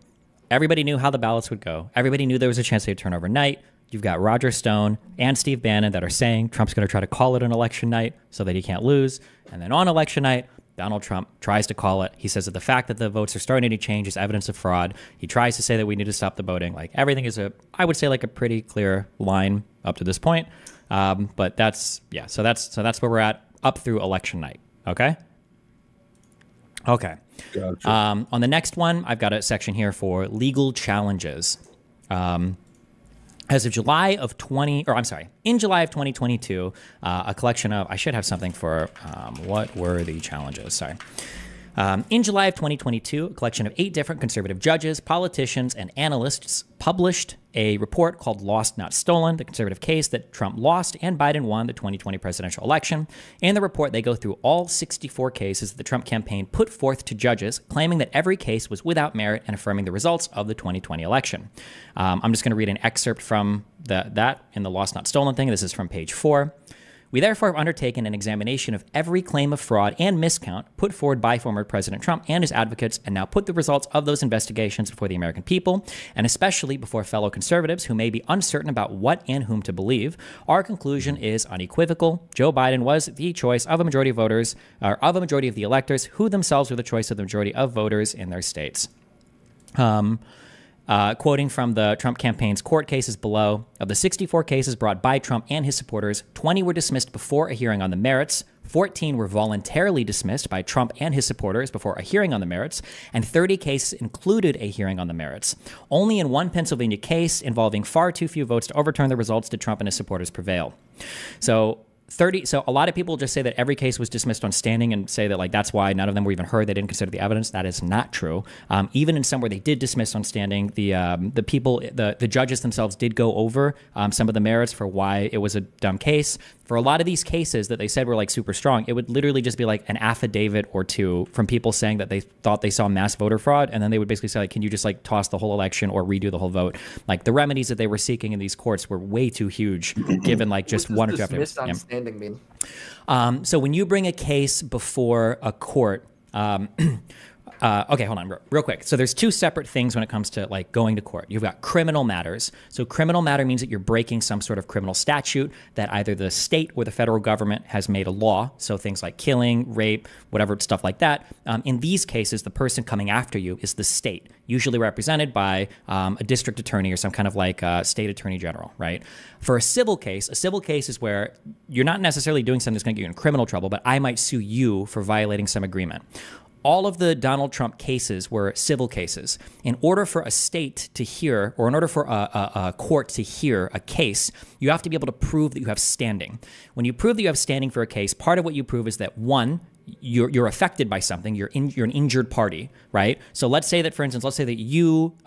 everybody knew how the ballots would go. Everybody knew there was a chance they'd turn overnight. You've got Roger Stone and Steve Bannon that are saying Trump's going to try to call it an election night so that he can't lose. And then on election night, Donald Trump tries to call it. He says that the fact that the votes are starting to change is evidence of fraud. He tries to say that we need to stop the voting. Like, everything is I would say, like a pretty clear line up to this point. But that's where we're at up through election night. Okay. Gotcha. On the next one, I've got a section here for legal challenges. As of in July of 2022, a collection of, I should have something for what were the challenges? Sorry. In July of 2022, a collection of 8 different conservative judges, politicians, and analysts published a report called Lost Not Stolen, the conservative case that Trump lost and Biden won the 2020 presidential election. In the report, they go through all 64 cases that the Trump campaign put forth to judges, claiming that every case was without merit and affirming the results of the 2020 election. I'm just going to read an excerpt from that in the Lost Not Stolen thing. This is from page 4. We therefore have undertaken an examination of every claim of fraud and miscount put forward by former President Trump and his advocates, and now put the results of those investigations before the American people, and especially before fellow conservatives who may be uncertain about what and whom to believe. Our conclusion is unequivocal. Joe Biden was the choice of a majority of voters, or of a majority of the electors, who themselves were the choice of the majority of voters in their states. Quoting from the Trump campaign's court cases below, of the 64 cases brought by Trump and his supporters, 20 were dismissed before a hearing on the merits, 14 were voluntarily dismissed by Trump and his supporters before a hearing on the merits, and 30 cases included a hearing on the merits. Only in one Pennsylvania case involving far too few votes to overturn the results did Trump and his supporters prevail. So a lot of people just say that every case was dismissed on standing and say that, like, that's why none of them were even heard. They didn't consider the evidence. That is not true. Even in some where they did dismiss on standing, the judges themselves did go over some of the merits for why it was a dumb case. For a lot of these cases that they said were like super strong, it would literally just be like an affidavit or two from people saying that they thought they saw mass voter fraud, and then they would basically say, like, can you just like toss the whole election or redo the whole vote? Like, the remedies that they were seeking in these courts were way too huge, given like just one or two affidavits. What does dismissed on standing mean? So when you bring a case before a court, okay, hold on real quick. So there's two separate things when it comes to like going to court. You've got criminal matters. So criminal matter means that you're breaking some sort of criminal statute that either the state or the federal government has made a law. So things like killing, rape, whatever, stuff like that. In these cases, the person coming after you is the state, usually represented by a district attorney or some kind of like state attorney general, right? For a civil case is where you're not necessarily doing something that's going to get you in criminal trouble, but I might sue you for violating some agreement. All of the Donald Trump cases were civil cases. In order for a state to hear, or in order for a court to hear a case, you have to be able to prove that you have standing. When you prove that you have standing for a case, part of what you prove is that, one, you're affected by something. You're an injured party, right? So let's say that, for instance, let's say that you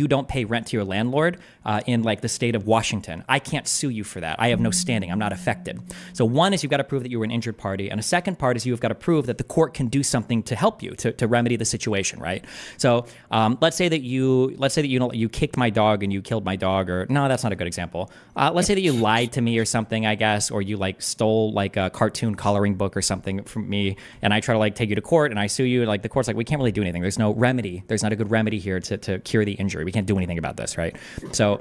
don't pay rent to your landlord in like the state of Washington. I can't sue you for that. I have no standing. I'm not affected. So one is you've got to prove that you were an injured party, and a second part is you've got to prove that the court can do something to help you to remedy the situation, right? So let's say that you kicked my dog and you killed my dog, or no, that's not a good example. Let's say that you lied to me or something, I guess, or you like stole like a cartoon coloring book or something from me. And I try to like take you to court and I sue you, and like the court's like, we can't really do anything. There's no remedy. There's not a good remedy here to cure the injury. We can't do anything about this, right? So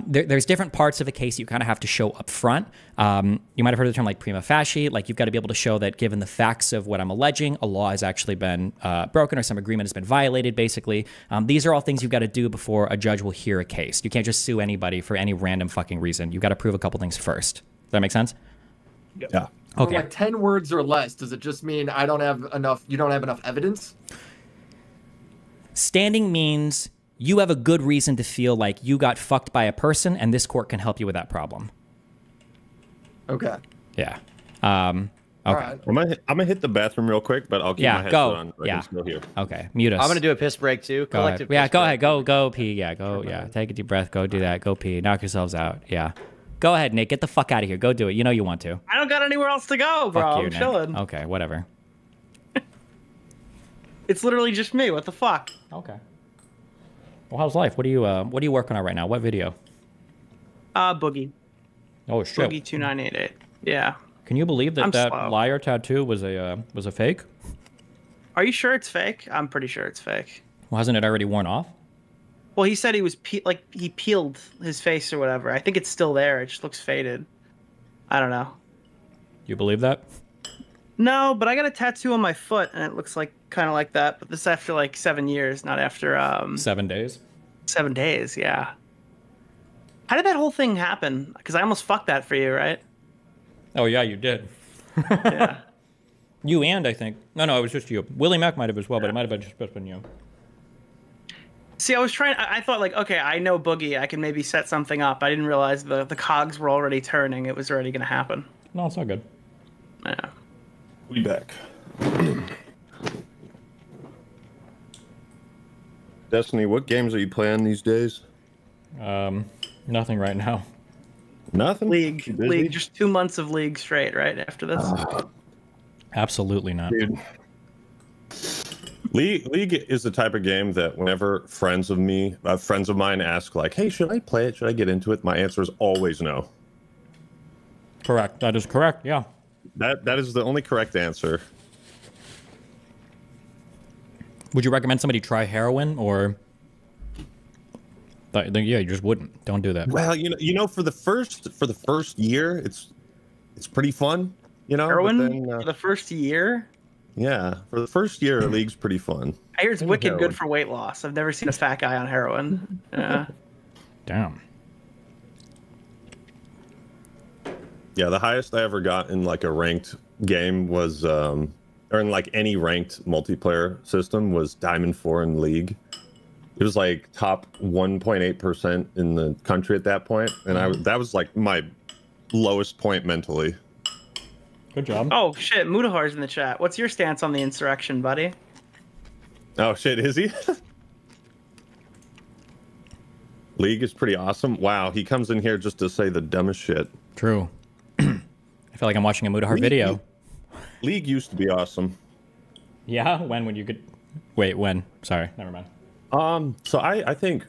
there's different parts of a case you kind of have to show up front. You might have heard the term like prima facie. Like, you've got to be able to show that given the facts of what I'm alleging, a law has actually been broken or some agreement has been violated, basically. These are all things you've got to do before a judge will hear a case. You can't just sue anybody for any random fucking reason. You've got to prove a couple things first. Does that make sense? Yeah. Okay. So like 10 words or less, does it just mean you don't have enough evidence? Standing means you have a good reason to feel like you got fucked by a person, and this court can help you with that problem. Okay. Yeah. Okay. Right. I'm gonna hit the bathroom real quick, but I'll keep my headset on. I can still hear. Okay. Mute us. I'm gonna do a piss break too. Go ahead. Yeah. Go ahead. Go pee. Yeah. Go. Yeah. Take a deep breath. Go do that. Go pee. Knock yourselves out. Yeah. Go ahead, Nick. Get the fuck out of here. Go do it. You know you want to. I don't got anywhere else to go, bro. Fuck you, I'm Nick. chilling. Okay, whatever. It's literally just me. What the fuck? Okay. Well, how's life? What are you working on right now? What video? Boogie. Oh shit. Boogie 2988. Yeah. Can you believe that I'm that slow. liar tattoo was a fake? Are you sure it's fake? I'm pretty sure it's fake. Well, hasn't it already worn off? Well, he said he was he peeled his face or whatever. I think it's still there. It just looks faded. I don't know. You believe that? No, but I got a tattoo on my foot, and it looks like kind of like that. But this after like 7 years, not after 7 days. 7 days. Yeah. How did that whole thing happen? Because I almost fucked that for you, right? Oh yeah, you did. Yeah. You and I think. No, it was just you. WillyMac might have as well, but it might have just been you. See, I was trying. I thought like, okay, I know Boogie. I can maybe set something up. I didn't realize the cogs were already turning. It was already going to happen. No, it's not good. Yeah. We back. Destiny, what games are you playing these days? Nothing right now. Nothing? League. Just 2 months of League straight, right? After this. Absolutely not. Dude. League is the type of game that whenever friends of mine ask like, hey, should I play it? Should I get into it? My answer is always no. Correct. That is correct. Yeah. That is the only correct answer. Would you recommend somebody try heroin or? Yeah, you just wouldn't. Don't do that. Well, you know, for the first year, it's pretty fun. You know, heroin but then, for the first year. Yeah, for the first year, League's pretty fun. I hear it's wicked good for weight loss. I've never seen a fat guy on heroin. Yeah. Damn. Yeah, the highest I ever got in like a ranked game was, or in like any ranked multiplayer system was Diamond 4 in League. It was like top 1.8% in the country at that point, and that was like my lowest point mentally. Good job. Oh shit, Mudahar's in the chat. What's your stance on the insurrection, buddy? Oh shit, is he? League is pretty awesome. Wow, he comes in here just to say the dumbest shit. True. I feel like I'm watching a Mudahar video. League used to be awesome. Yeah? When you could... Wait, when? Sorry, never mind. So I think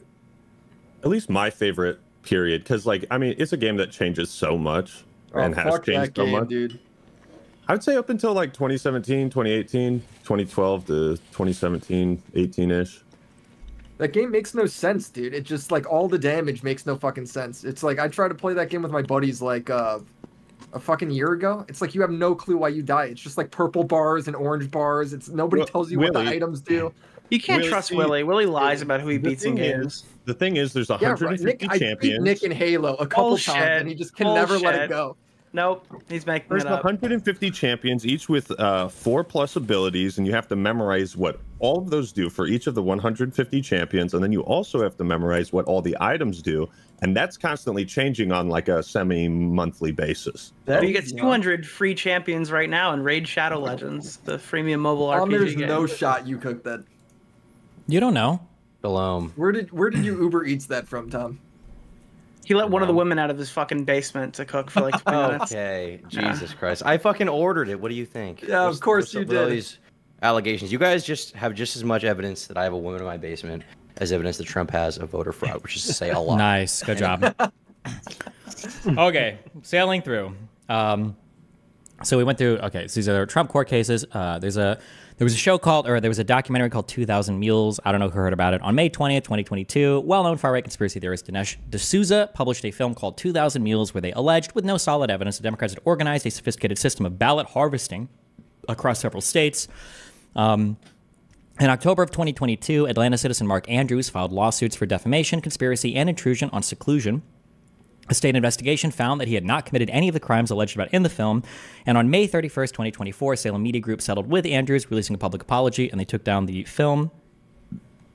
at least my favorite period, because like, I mean, it's a game that changes so much and has changed so much. Dude. I would say up until like 2017, 2018, 2012 to 2017, 18-ish. That game makes no sense, dude. It just like all the damage makes no fucking sense. It's like I tried to play that game with my buddies like a fucking year ago. It's like you have no clue why you die. It's just like purple bars and orange bars. It's nobody tells you what the items do. You can't trust Willy. Willy lies about who he beats in games. The thing is, there's 150 champions. I beat Nick in Halo a couple times, and he just can never let it go. Nope, he's making There's it up. 150 champions, each with 4+ abilities, and you have to memorize what all of those do for each of the 150 champions, and then you also have to memorize what all the items do, and that's constantly changing on like a semi-monthly basis. You get 200 free champions right now in Raid Shadow Legends, the freemium mobile RPG There's game. no shot you cooked that. You don't know. Shalom. Where did you Uber Eats that from, Tom? He let one of the women out of his fucking basement to cook for like 20 minutes. Okay, Jesus Christ. I fucking ordered it. What do you think? Yeah, of course you did. All these allegations. You guys just have just as much evidence that I have a woman in my basement as evidence that Trump has a voter fraud, which is to say a lot. Nice. Good job. Okay, sailing through. So we went through, okay, so these are Trump court cases. There was a show called, or there was a documentary called 2,000 Mules. I don't know who heard about it. On May 20th, 2022, well-known far-right conspiracy theorist Dinesh D'Souza published a film called 2,000 Mules, where they alleged, with no solid evidence, the Democrats had organized a sophisticated system of ballot harvesting across several states. In October of 2022, Atlanta citizen Mark Andrews filed lawsuits for defamation, conspiracy, and intrusion on seclusion. A state investigation found that he had not committed any of the crimes alleged about in the film, and on May 31st, 2024, Salem Media Group settled with Andrews, releasing a public apology, and they took down the film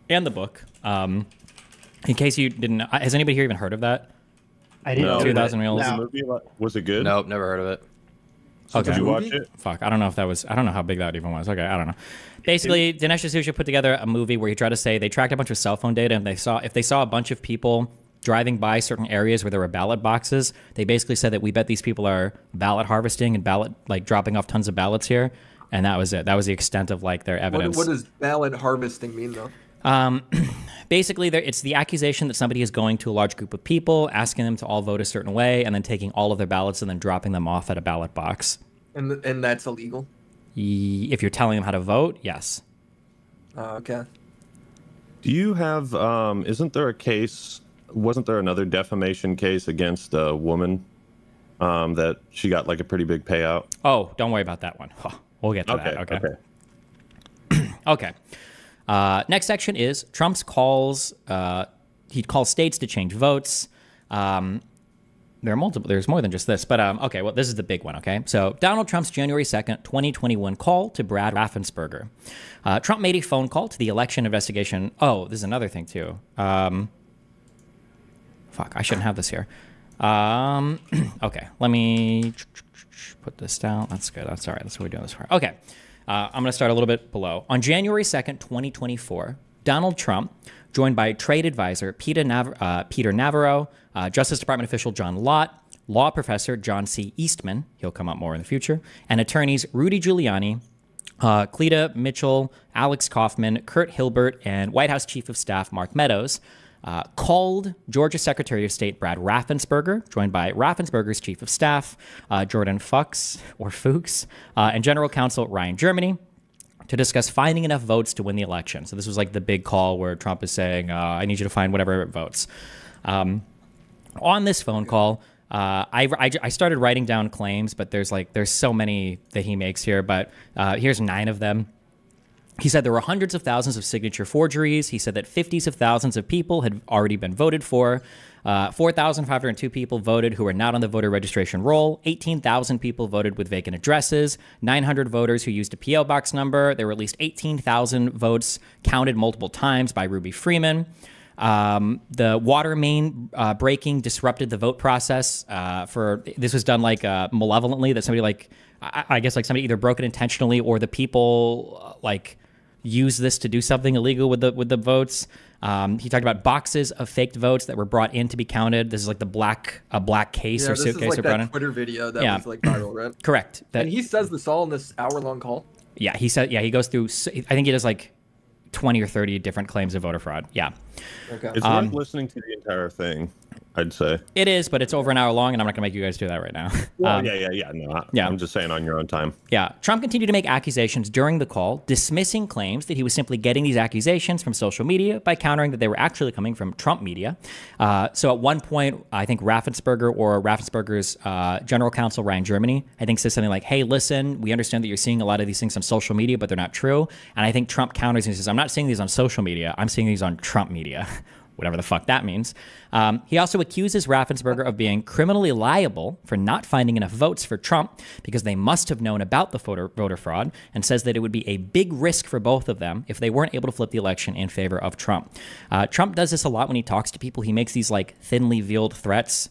and the book. In case you didn't, has anybody here even heard of that? I didn't know. 2,000 Mules. Was it good? Nope, never heard of it. So did you watch it? Fuck, I don't know if that was, I don't know how big that even was. Okay, I don't know. Basically, Dinesh D'Souza put together a movie where he tried to say they tracked a bunch of cell phone data, and if they saw a bunch of people driving by certain areas where there were ballot boxes. They basically said that we bet these people are ballot harvesting and dropping off tons of ballots here. And that was it. That was the extent of like their evidence. What does ballot harvesting mean though? Basically, it's the accusation that somebody is going to a large group of people, asking them to all vote a certain way, and then taking all of their ballots and then dropping them off at a ballot box. And that's illegal? If you're telling them how to vote, yes. Okay. Do you have, wasn't there another defamation case against a woman that she got like a pretty big payout? Oh, don't worry about that one. We'll get to that. Okay. Okay. Next section is Trump's calls. He calls states to change votes. There are multiple. There's more than just this, but okay. Well, this is the big one. Okay, so Donald Trump's January 2nd, 2021 call to Brad Raffensperger. Trump made a phone call to the election investigation. Oh, this is another thing too. Fuck, I shouldn't have this here. Okay, let me put this down. That's good. That's all right. That's what we're doing this for. Okay, I'm going to start a little bit below. On January 2nd, 2024, Donald Trump, joined by trade advisor Peter Navarro, Justice Department official John Lott, law professor John C. Eastman, he'll come up more in the future, and attorneys Rudy Giuliani, Cleta Mitchell, Alex Kaufman, Kurt Hilbert, and White House Chief of Staff Mark Meadows, called Georgia Secretary of State Brad Raffensperger, joined by Raffensperger's Chief of Staff Jordan Fuchs, and General Counsel Ryan Germany, to discuss finding enough votes to win the election. So this was like the big call where Trump is saying, I need you to find whatever votes. On this phone call, I started writing down claims, but there's so many that he makes here, but here's 9 of them. He said there were hundreds of thousands of signature forgeries. He said that 50s of thousands of people had already been voted for. 4,502 people voted who were not on the voter registration roll. 18,000 people voted with vacant addresses. 900 voters who used a P.O. box number. There were at least 18,000 votes counted multiple times by Ruby Freeman. The water main breaking disrupted the vote process. This was done like malevolently, that somebody I guess somebody either broke it intentionally or the people used this to do something illegal with the votes. He talked about boxes of faked votes that were brought in to be counted. This is like a black case or suitcase. This is like that Twitter video that was viral, right? Correct. And he says this all in this hour-long call? Yeah, he said. Yeah, he goes through. I think he does 20 or 30 different claims of voter fraud. Yeah. Okay. It's worth listening to the entire thing, I'd say. It is, but it's over an hour long, and I'm not going to make you guys do that right now. Well, yeah. I'm just saying on your own time. Yeah. Trump continued to make accusations during the call, dismissing claims that he was simply getting these accusations from social media by countering that they were actually coming from Trump media. So at one point, I think Raffensperger's general counsel, Ryan Germany, I think says something like, hey, listen, we understand that you're seeing a lot of these things on social media, but they're not true. And I think Trump counters and says, I'm not seeing these on social media. I'm seeing these on Trump media. Whatever the fuck that means. He also accuses Raffensperger of being criminally liable for not finding enough votes for Trump because they must have known about the voter fraud, and says that it would be a big risk for both of them if they weren't able to flip the election in favor of Trump. Trump does this a lot when he talks to people. He makes these thinly veiled threats.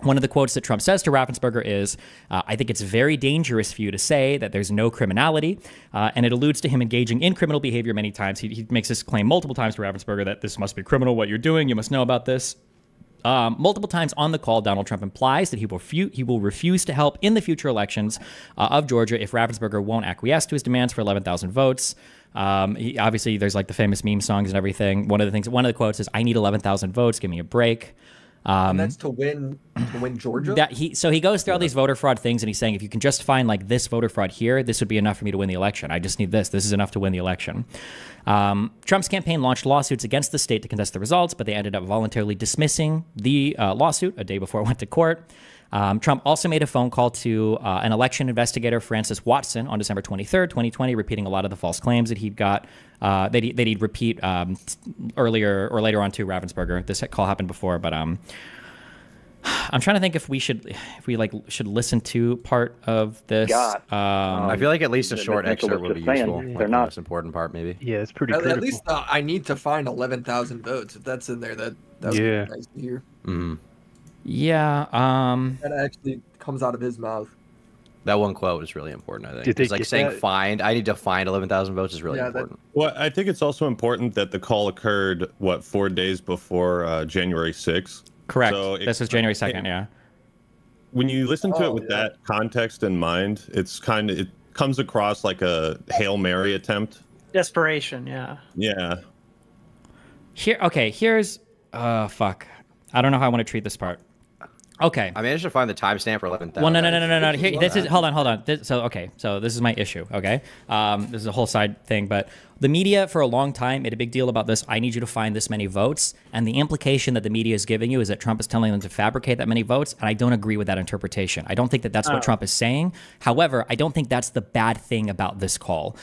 One of the quotes that Trump says to Raffensperger is, I think it's very dangerous for you to say that there's no criminality, and it alludes to him engaging in criminal behavior many times. He makes this claim multiple times to Raffensperger that this must be criminal, what you're doing, you must know about this. Multiple times on the call, Donald Trump implies that he will refuse to help in the future elections of Georgia if Raffensperger won't acquiesce to his demands for 11,000 votes. Obviously, there's the famous meme songs and everything. One of the quotes is, I need 11,000 votes, give me a break. And that's to win Georgia? So he goes through all these voter fraud things, and he's saying, if you can just find this voter fraud here, this would be enough for me to win the election. I just need this. This is enough to win the election. Trump's campaign launched lawsuits against the state to contest the results, but they ended up voluntarily dismissing the lawsuit a day before it went to court. Trump also made a phone call to an election investigator, Francis Watson, on December 23rd, 2020, repeating a lot of the false claims that he'd got, that he'd repeat earlier or later on to Raffensperger. This call happened before, but I'm trying to think if we should listen to part of this. I feel like at least a short excerpt would be useful. They're not the most important part, maybe. Yeah, it's pretty critical. At least I need to find 11,000 votes. If that's in there, that would be nice to hear. Mm-hmm. Yeah. That actually comes out of his mouth. That one quote is really important, I think. Did they It's like get saying that? find. I need to find 11,000 votes is really important. Well, I think it's also important that the call occurred, 4 days before January 6th? Correct. So This was January 2nd, yeah. When you listen to it with that context in mind, it comes across like a Hail Mary attempt. Desperation, yeah. Yeah. Here's fuck. I don't know how I want to treat this part. Okay. I managed to find the timestamp for 11,000. Well, no. Here, this is hold on. So this is my issue. Okay. This is a whole side thing, but the media for a long time made a big deal about this. I need you to find this many votes, and the implication that the media is giving you is that Trump is telling them to fabricate that many votes, and I don't agree with that interpretation. I don't think that that's what Trump is saying. However, I don't think that's the bad thing about this call.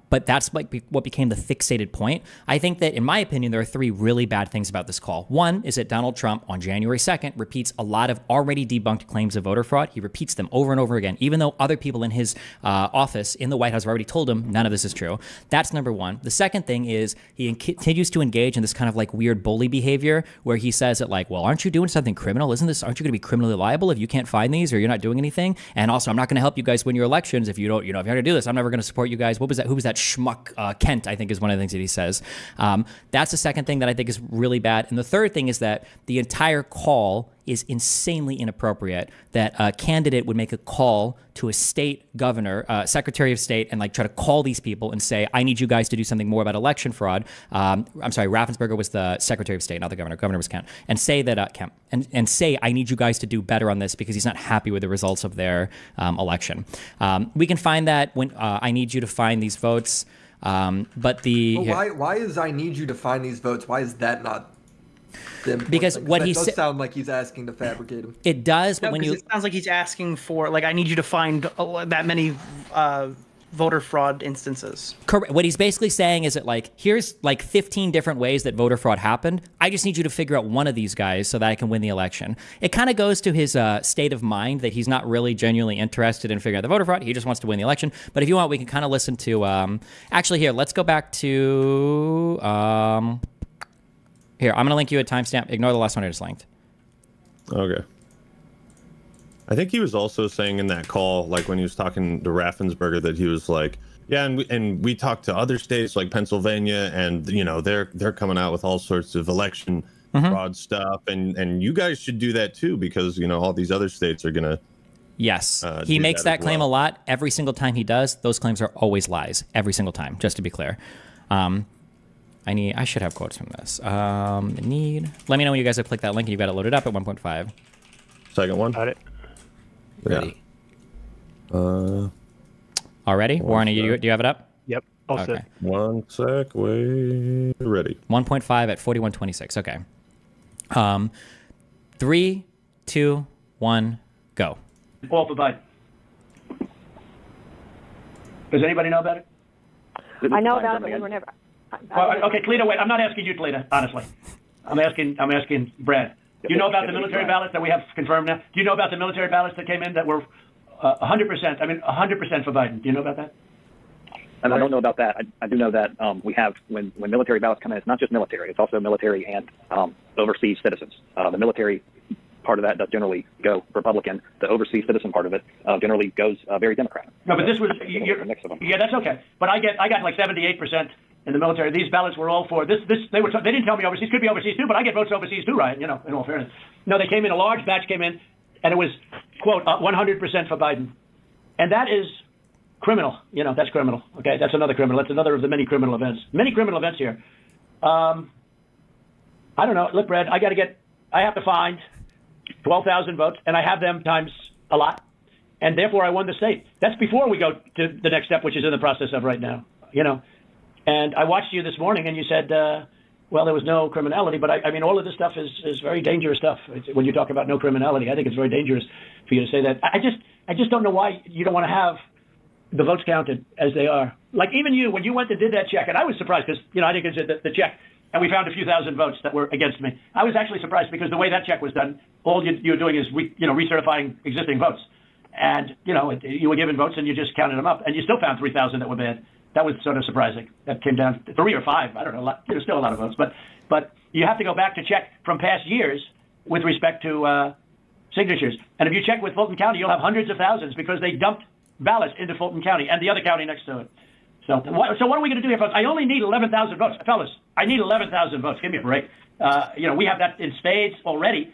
But that's like what became the fixated point. I think that, in my opinion, there are three really bad things about this call. One is that Donald Trump on January 2nd repeats a lot of already debunked claims of voter fraud. He repeats them over and over again, even though other people in his office in the White House have already told him none of this is true. That's number one. The second thing is he continues to engage in this kind of like weird bully behavior where he says that like, well, aren't you doing something criminal? Aren't you going to be criminally liable if you can't find these or you're not doing anything? And also, I'm not going to help you guys win your elections if you don't, if you're going to do this. I'm never going to support you guys. What was that? Who was that schmuck? Kent, I think, is one of the things that he says. That's the second thing that I think is really bad. And the third thing is that the entire call is insanely inappropriate, that a candidate would make a call to a state governor, secretary of state, and like try to call these people and say, I need you guys to do something more about election fraud. I'm sorry, Raffensperger was the secretary of state, not the governor. Governor was Kent. And say that, Kemp, and say, I need you guys to do better on this because he's not happy with the results of their election. We can find that when I need you to find these votes. But why is I need you to find these votes? Why is that not? Because what he said sound like he's asking to fabricate them. It does, but when it sounds like he's asking for like I need you to find that many voter fraud instances. Correct. What he's basically saying is that like here's like 15 different ways that voter fraud happened. I just need you to figure out one of these guys so that I can win the election. It kind of goes to his state of mind that he's not really genuinely interested in figuring out the voter fraud. He just wants to win the election. But if you want, we can kind of listen to actually here. Let's go back to here. I'm going to link you a timestamp. Ignore the last one I just linked. Okay. I think he was also saying in that call, like when he was talking to Raffensperger, that he was like, yeah, and we talked to other states like Pennsylvania, and they're coming out with all sorts of election fraud stuff, and you guys should do that too because all these other states are gonna. Yes, he makes that claim a lot. Every single time he does, those claims are always lies. Every single time, just to be clear. I should have quotes from this. Let me know when you guys have clicked that link and you've got it loaded up at 1.5. Second one. Got it. Ready. Yeah. Already? Warren, do you have it up? Yep. All set. 1 sec. Wait. Ready. 1.5 at 4126. Okay. 3, 2, 1, go. Paul for Biden. Does anybody know about it? I know about it, but we were never. Okay, Toledo, wait. I'm not asking you, Toledo, honestly. I'm asking Brad. Do you know about the military ballots that we have confirmed now? Do you know about the military ballots that came in that were 100%? I mean, 100% for Biden. Do you know about that? And I don't know about that. I do know that we have, when military ballots come in, it's not just military. It's also military and overseas citizens. The military part of that does generally go Republican. The overseas citizen part of it generally goes very Democrat. No, but this was yeah, that's okay. But I got like 78% in the military. These ballots were all for this. They didn't tell me overseas. Could be overseas too, but I get votes overseas too, right? In all fairness. No, they came in, a large batch came in, and it was quote 100% for Biden, and that is criminal. That's criminal. Okay, that's another criminal. That's another of the many criminal events. Many criminal events here. I don't know. Look, Brad, I have to find 12,000 votes, and I have them times a lot, and therefore I won the state. That's before we go to the next step, which is in the process of right now. And I watched you this morning, and you said, well, there was no criminality. But I mean, all of this stuff is very dangerous stuff. When you talk about no criminality, I think it's very dangerous for you to say that. I just don't know why you don't want to have the votes counted as they are. Like even you, when you went and did that check, and I was surprised because, I think it's the check, and we found a few thousand votes that were against me. I was actually surprised because the way that check was done, all you're doing is, recertifying existing votes. And, you were given votes and you just counted them up, and you still found 3,000 that were bad. That was sort of surprising. That came down to 3 or 5. I don't know. There's still a lot of votes. But you have to go back to check from past years with respect to signatures. And if you check with Fulton County, you'll have hundreds of thousands because they dumped ballots into Fulton County and the other county next to it. So what are we going to do here, folks? I only need 11,000 votes. Fellas, I need 11,000 votes. Give me a break. We have that in spades already,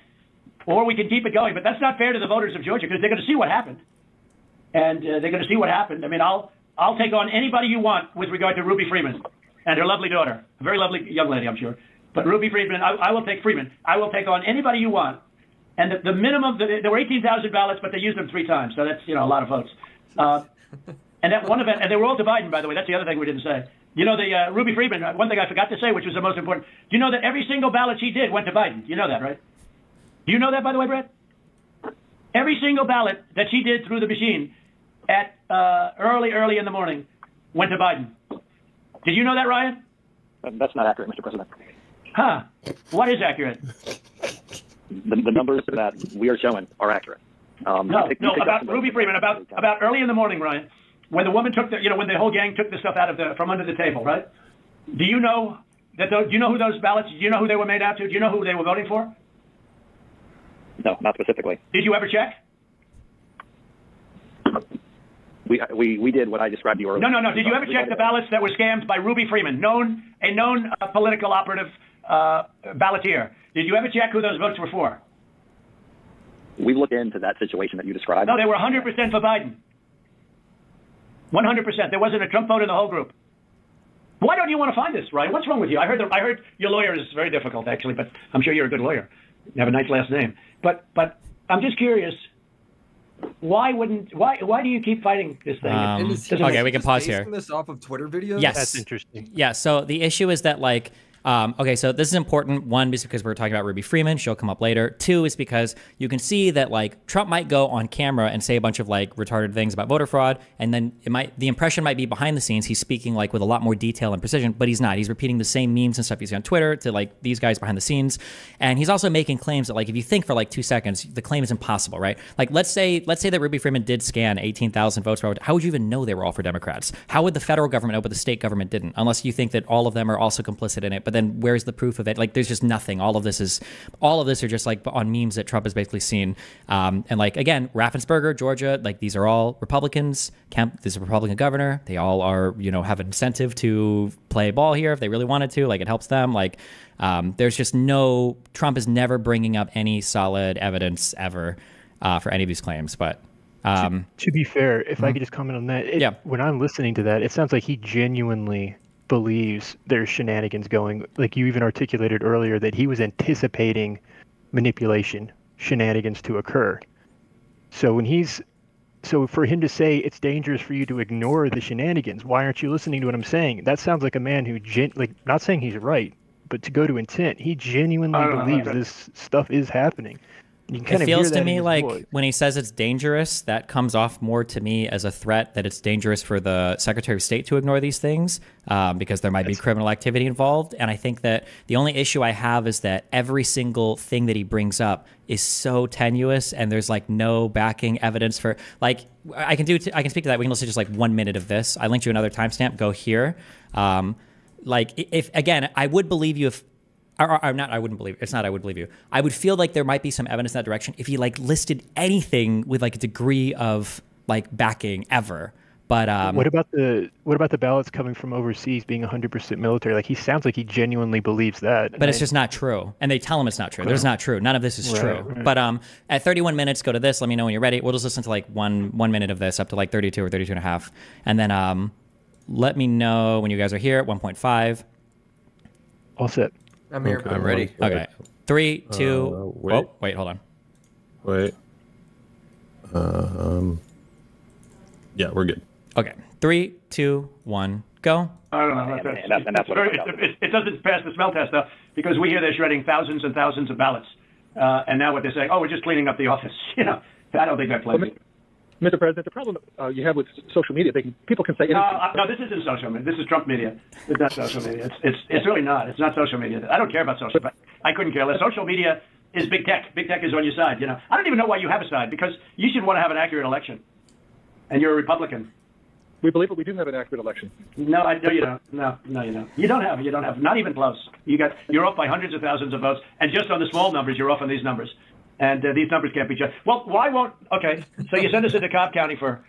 or we can keep it going. But that's not fair to the voters of Georgia because they're going to see what happened. And they're going to see what happened. I mean, I'll take on anybody you want with regard to Ruby Freeman and her lovely daughter. A very lovely young lady, I'm sure. But Ruby Freeman, I will take Freeman. I will take on anybody you want. And the minimum, there were 18,000 ballots, but they used them 3 times. So that's, a lot of votes. And that one event, and they were all to Biden, by the way. That's the other thing we didn't say. The Ruby Freeman, one thing I forgot to say, which was the most important. Do you know that every single ballot she did went to Biden? You know that, right? Do you know that, by the way, Brett? Every single ballot that she did through the machine at early in the morning went to Biden. Did you know that, Ryan? That's not accurate, Mr. President. Huh. What is accurate? The numbers that we are showing are accurate. About Ruby Freeman, about early in the morning, Ryan, when the woman took when the whole gang took the stuff out from under the table, right? Do you know do you know who those ballots? Do you know who they were made out to? Do you know who they were voting for? No, not specifically. Did you ever check? We did what I described to you earlier. No. Did you ever check the ballots that were scammed by Ruby Freeman, a known political operative balloteer? Did you ever check who those votes were for? We looked into that situation that you described. No, they were 100% for Biden. 100%. There wasn't a Trump vote in the whole group. Why don't you want to find this, Ryan? What's wrong with you? I heard your lawyer is very difficult, actually, but I'm sure you're a good lawyer. You have a nice last name. But I'm just curious. Why do you keep fighting this thing? Okay, we can pause here. This off of Twitter videos? Yes. That's interesting. Yeah, so the issue is that okay, so this is important. 1, is because we're talking about Ruby Freeman. She'll come up later. 2 is because you can see that Trump might go on camera and say a bunch of retarded things about voter fraud, and then the impression might be behind the scenes he's speaking with a lot more detail and precision, but he's not. He's repeating the same memes and stuff you see on Twitter to these guys behind the scenes, and he's also making claims that if you think for 2 seconds, the claim is impossible, right? Let's say that Ruby Freeman did scan 18,000 votes. How would you even know they were all for Democrats? How would the federal government know but the state government didn't? Unless you think that all of them are also complicit in it. But then where's the proof of it? There's just nothing. All of this are just on memes that Trump has basically seen. And again, Raffensperger, Georgia, these are all Republicans. Kemp is a Republican governor. They all are, have an incentive to play ball here if they really wanted to. It helps them. There's just Trump is never bringing up any solid evidence ever for any of these claims. But to be fair, if I could just comment on that, when I'm listening to that, it sounds like he genuinely believes there's shenanigans going. You even articulated earlier that he was anticipating manipulation, shenanigans to occur. So for him to say it's dangerous for you to ignore the shenanigans, why aren't you listening to what I'm saying? That sounds like a man who not saying he's right, but to go to intent, he genuinely believes this stuff is happening. It feels to me when he says it's dangerous, that comes off more to me as a threat that it's dangerous for the Secretary of State to ignore these things because there might be criminal activity involved. And I think that the only issue I have is that every single thing that he brings up is so tenuous and there's no backing evidence for I can speak to that. We can listen to just 1 minute of this. I linked you another timestamp. Go here. If again, I would believe you if I wouldn't believe it's not I would believe you. I would feel there might be some evidence in that direction if he listed anything with a degree of backing ever. But what about the ballots coming from overseas being 100% military? He sounds like he genuinely believes that. But it's just not true. And they tell him it's not true. There's not true. None of this is true. Right. But at 31 minutes, go to this. Let me know when you're ready. We'll just listen to one minute of this up to 32 or 32 and a half. And then let me know when you guys are here at 1.5. All set. I'm here. Okay, I'm ready. Okay. 3, 2. Wait, hold on. Wait. Yeah, we're good. Okay. 3, 2, 1, go. I don't know. It doesn't pass the smell test, though, because we hear they're shredding thousands and thousands of ballots. And now what they're saying, we're just cleaning up the office. I don't think that plays. Mr. President, the problem you have with social media, people can say anything. No, this isn't social media. This is Trump media. It's not social media. It's really not. It's not social media. I don't care about social media. I couldn't care less. Social media is big tech. Big tech is on your side. I don't even know why you have a side, because you should want to have an accurate election. And you're a Republican. We believe that we do have an accurate election. No, you don't. No, you don't. You don't have. Not even close. You're off by hundreds of thousands of votes, and just on the small numbers, you're off on these numbers. And these numbers can't be judged. Well, why won't, okay, so you send us into Cobb County for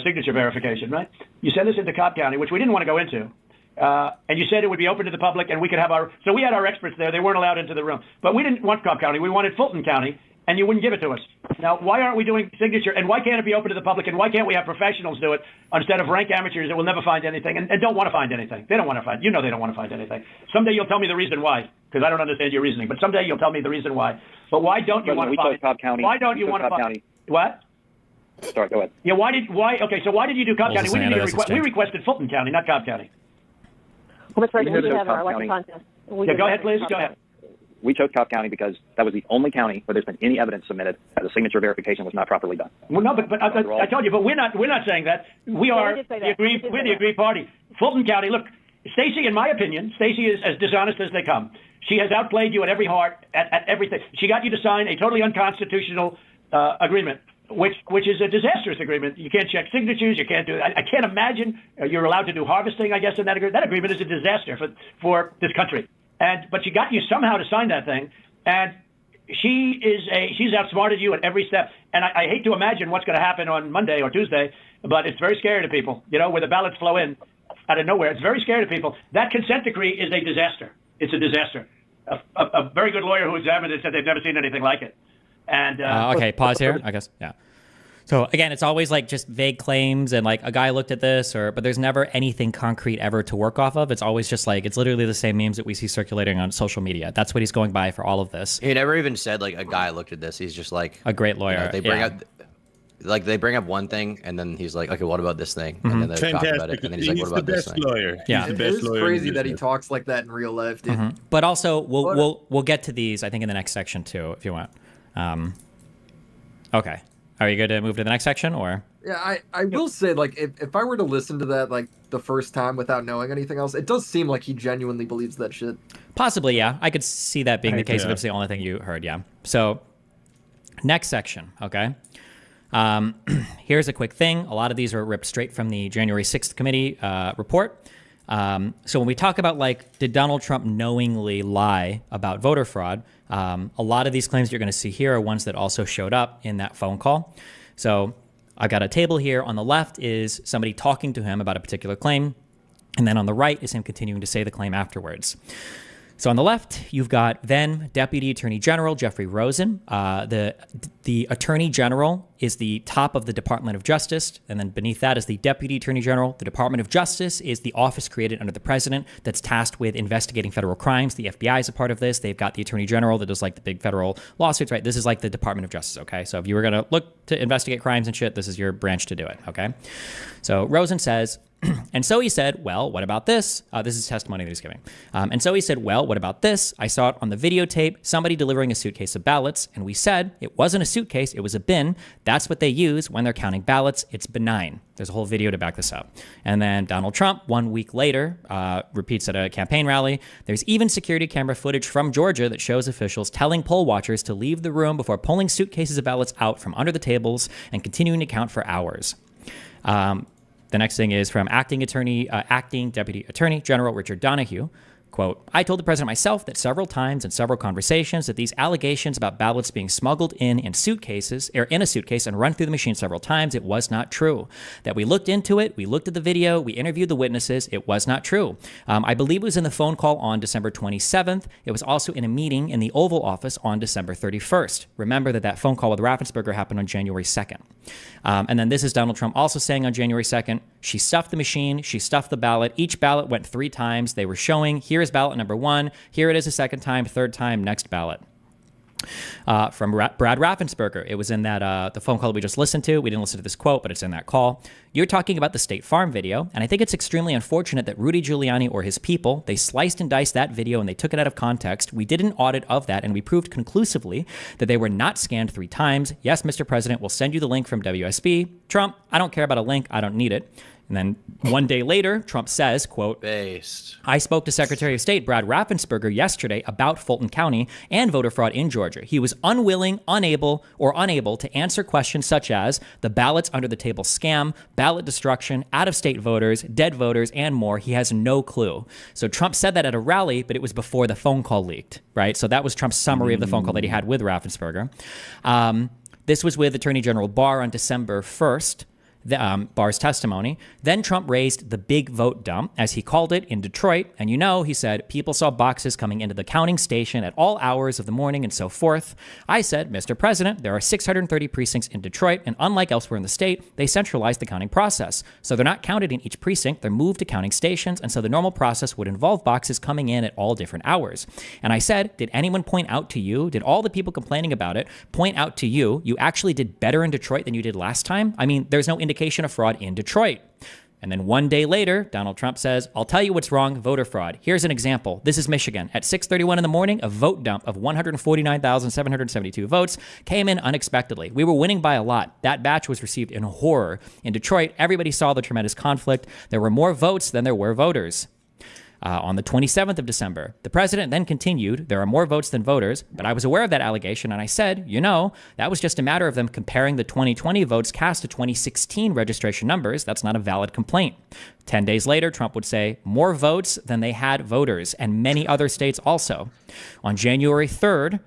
signature verification, right? You send us into Cobb County, which we didn't want to go into. And you said it would be open to the public and we could have our, so we had our experts there. They weren't allowed into the room. But we didn't want Cobb County. We wanted Fulton County, and you wouldn't give it to us. Now, why aren't we doing signature, and why can't it be open to the public, and why can't we have professionals do it instead of rank amateurs that will never find anything and don't want to find anything? They don't want to find, they don't want to find anything. Someday you'll tell me the reason why, because I don't understand your reasoning, but someday you'll tell me the reason why. But why don't you want to find, Cobb County. Why don't you want to find, what? Sorry, go ahead. Yeah, okay, so why did you do Cobb County? We requested Fulton County, not Cobb County. Well, Mr. President, we did have our election contest. Yeah, go ahead, please, go ahead. We chose Cobb County because that was the only county where there's been any evidence submitted that the signature verification was not properly done. Well, no, but I told you, but we're not saying that. We're the agreed party. Fulton County, look, Stacey, in my opinion, Stacey is as dishonest as they come. She has outplayed you at every heart, at everything. She got you to sign a totally unconstitutional agreement, which is a disastrous agreement. You can't check signatures. You can't do it. I can't imagine you're allowed to do harvesting, I guess, in that agreement. That agreement is a disaster for this country. But she got you somehow to sign that thing, and she's outsmarted you at every step. And I hate to imagine what's going to happen on Monday or Tuesday, but it's very scary to people, where the ballots flow in out of nowhere. It's very scary to people. That consent decree is a disaster. It's a disaster. A very good lawyer who examined it said they've never seen anything like it. And okay, pause here, I guess. Yeah. So again, it's always like just vague claims and like a guy looked at this, but there's never anything concrete ever to work off of. It's always just like, it's literally the same memes that we see circulating on social media. That's what he's going by for all of this. He never even said like a guy looked at this. He's just like a great lawyer. They bring up one thing and then he's like, okay, what about this thing? And then they talk about it and then he's like, what about this thing? Lawyer. Yeah, it is crazy that he talks like that in real life, dude. But also, we'll get to these, I think, in the next section too, if you want. Okay. Are you good to move to the next section, or? Yeah, I will say, like, if I were to listen to that, like, the first time without knowing anything else, it does seem like he genuinely believes that shit. Possibly, yeah. I could see that being the case if it's the only thing you heard, yeah. So, next section, okay? Here's a quick thing. A lot of these are ripped straight from the January 6th committee report. So when we talk about, like, did Donald Trump knowingly lie about voter fraud, a lot of these claims you're going to see here are ones that also showed up in that phone call. So I've got a table here. On the left is somebody talking to him about a particular claim. And then on the right is him continuing to say the claim afterwards. So on the left, you've got then Deputy Attorney General Jeffrey Rosen. The Attorney General is the top of the Department of Justice, and then beneath that is the Deputy Attorney General. The Department of Justice is the office created under the President that's tasked with investigating federal crimes. The FBI is a part of this. They've got the Attorney General that does like the big federal lawsuits, right? This is like the Department of Justice, okay? So if you were going to look to investigate crimes and shit, this is your branch to do it, okay? So Rosen says, and so he said, well, what about this? This is testimony that he's giving. And so he said, well, what about this? I saw it on the videotape, somebody delivering a suitcase of ballots, and we said it wasn't a suitcase, it was a bin. That's what they use when they're counting ballots. It's benign. There's a whole video to back this up. And then Donald Trump, 1 week later, repeats at a campaign rally, there's even security camera footage from Georgia that shows officials telling poll watchers to leave the room before pulling suitcases of ballots out from under the tables and continuing to count for hours. The next thing is from Acting Deputy Attorney General Richard Donahue. Quote, I told the president myself that several times in several conversations that these allegations about ballots being smuggled in suitcases, or in a suitcase and run through the machine several times, it was not true. That we looked into it, we looked at the video, we interviewed the witnesses, it was not true. I believe it was in the phone call on December 27th. It was also in a meeting in the Oval Office on December 31st. Remember that phone call with Raffensperger happened on January 2nd. And then this is Donald Trump also saying on January 2nd, she stuffed the machine, she stuffed the ballot. Each ballot went 3 times. They were showing, here is ballot number 1, here it is a second time, third time, next ballot. From Brad Raffensperger. It was in that the phone call that we just listened to. We didn't listen to this quote, but it's in that call. You're talking about the State Farm video, and I think it's extremely unfortunate that Rudy Giuliani or his people, they sliced and diced that video and they took it out of context. We did an audit of that, and we proved conclusively that they were not scanned 3 times. Yes, Mr. President, we'll send you the link from WSB. Trump, I don't care about a link. I don't need it. And then one day later, Trump says, quote, Based. I spoke to Secretary of State Brad Raffensperger yesterday about Fulton County and voter fraud in Georgia. He was unwilling, unable to answer questions such as the ballots under the table scam, ballot destruction, out-of-state voters, dead voters, and more. He has no clue. So Trump said that at a rally, but it was before the phone call leaked, right? So that was Trump's summary of the phone call that he had with Raffensperger. This was with Attorney General Barr on December 1st. Barr's testimony. Then Trump raised the big vote dump, as he called it, in Detroit. And he said, people saw boxes coming into the counting station at all hours of the morning and so forth. I said, Mr. President, there are 630 precincts in Detroit, and unlike elsewhere in the state, they centralized the counting process. So they're not counted in each precinct, they're moved to counting stations, and so the normal process would involve boxes coming in at all different hours. And I said, did anyone point out to you, did all the people complaining about it point out to you, you actually did better in Detroit than you did last time? I mean, there's no indication of fraud in Detroit. And then one day later, Donald Trump says, I'll tell you what's wrong, voter fraud. Here's an example. This is Michigan. At 6:31 in the morning, a vote dump of 149,772 votes came in unexpectedly. We were winning by a lot. That batch was received in horror. In Detroit, everybody saw the tremendous conflict. There were more votes than there were voters. On the 27th of December, the president then continued, there are more votes than voters, but I was aware of that allegation, and I said, that was just a matter of them comparing the 2020 votes cast to 2016 registration numbers. That's not a valid complaint. 10 days later, Trump would say, more votes than they had voters, and many other states also. On January 3rd,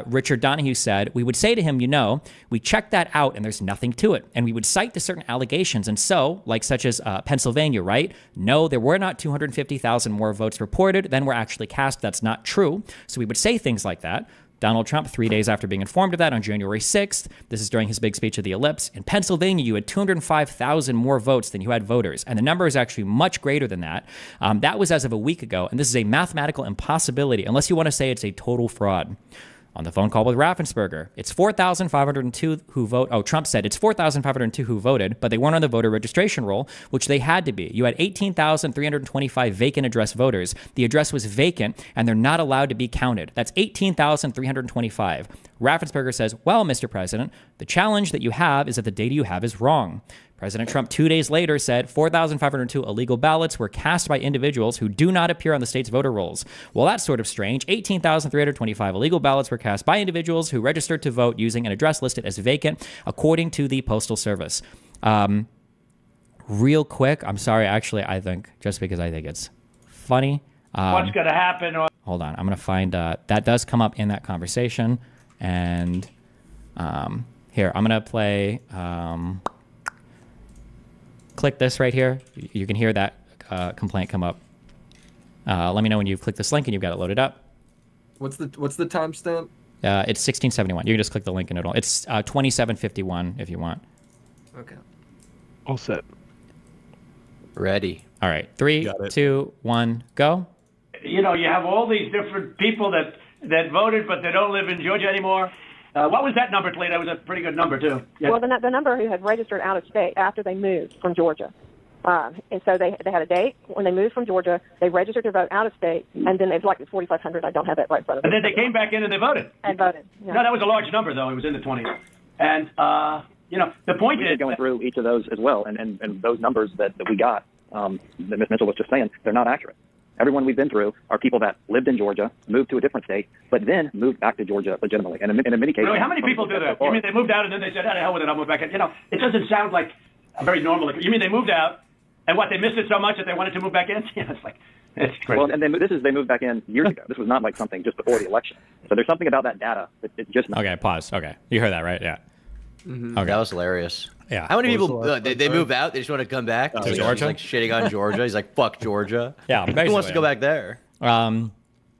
Richard Donahue said, we would say to him, we checked that out and there's nothing to it. And we would cite to certain allegations. And so, such as Pennsylvania, right? No, there were not 250,000 more votes reported than were actually cast. That's not true. So we would say things like that. Donald Trump, 3 days after being informed of that on January 6th, this is during his big speech at the Ellipse, in Pennsylvania, you had 205,000 more votes than you had voters. And the number is actually much greater than that. That was as of a week ago. And this is a mathematical impossibility, unless you want to say it's a total fraud. On the phone call with Raffensperger, it's 4,502 who vote. Oh, Trump said it's 4,502 who voted, but they weren't on the voter registration roll, which they had to be. You had 18,325 vacant address voters. The address was vacant, and they're not allowed to be counted. That's 18,325. Raffensperger says, well, Mr. President, the challenge that you have is that the data you have is wrong. President Trump 2 days later said 4,502 illegal ballots were cast by individuals who do not appear on the state's voter rolls. Well, that's sort of strange. 18,325 illegal ballots were cast by individuals who registered to vote using an address listed as vacant, according to the Postal Service. Real quick, I'm sorry, actually, I think, just because I think it's funny. What's going to happen? Hold on, I'm going to find, that does come up in that conversation. And here, I'm going to play... click this right here. You can hear that complaint come up. Let me know when you've clicked this link and you've got it loaded up. What's the timestamp? It's 1671. You can just click the link and it'll. It's 2751 if you want. Okay. All set. Ready. All right. 3, 2, 1, go. You have all these different people that voted, but they don't live in Georgia anymore. What was that number, Toledo? That was a pretty good number, too. Yeah. Well, the number who had registered out of state after they moved from Georgia. And so they had a date. When they moved from Georgia, they registered to vote out of state, and then it's like 4,500. I don't have that right in front of me. And then they came back in and they voted. And voted. Yeah. No, that was a large number, though. It was in the 20s. And, the point is... going through each of those as well, and those numbers that we got, that Ms. Mitchell was just saying, they're not accurate. Everyone we've been through are people that lived in Georgia, moved to a different state, but then moved back to Georgia legitimately. And in many cases... Really? How many people do that? You mean they moved out and then they said, oh, the hell with it, I'll move back in? It doesn't sound like a very normal... You mean they moved out, and what, they missed it so much that they wanted to move back in? It's crazy. Well, and they moved back in years ago. This was not like something just before the election. So there's something about that data that it's just not... Okay, pause. Okay. You heard that, right? Yeah. Mm-hmm. Okay. That was hilarious. Yeah. How many people, they move out, they just want to come back? To Georgia? He's like shitting on Georgia. He's like, fuck Georgia. Yeah, Who wants to go back there?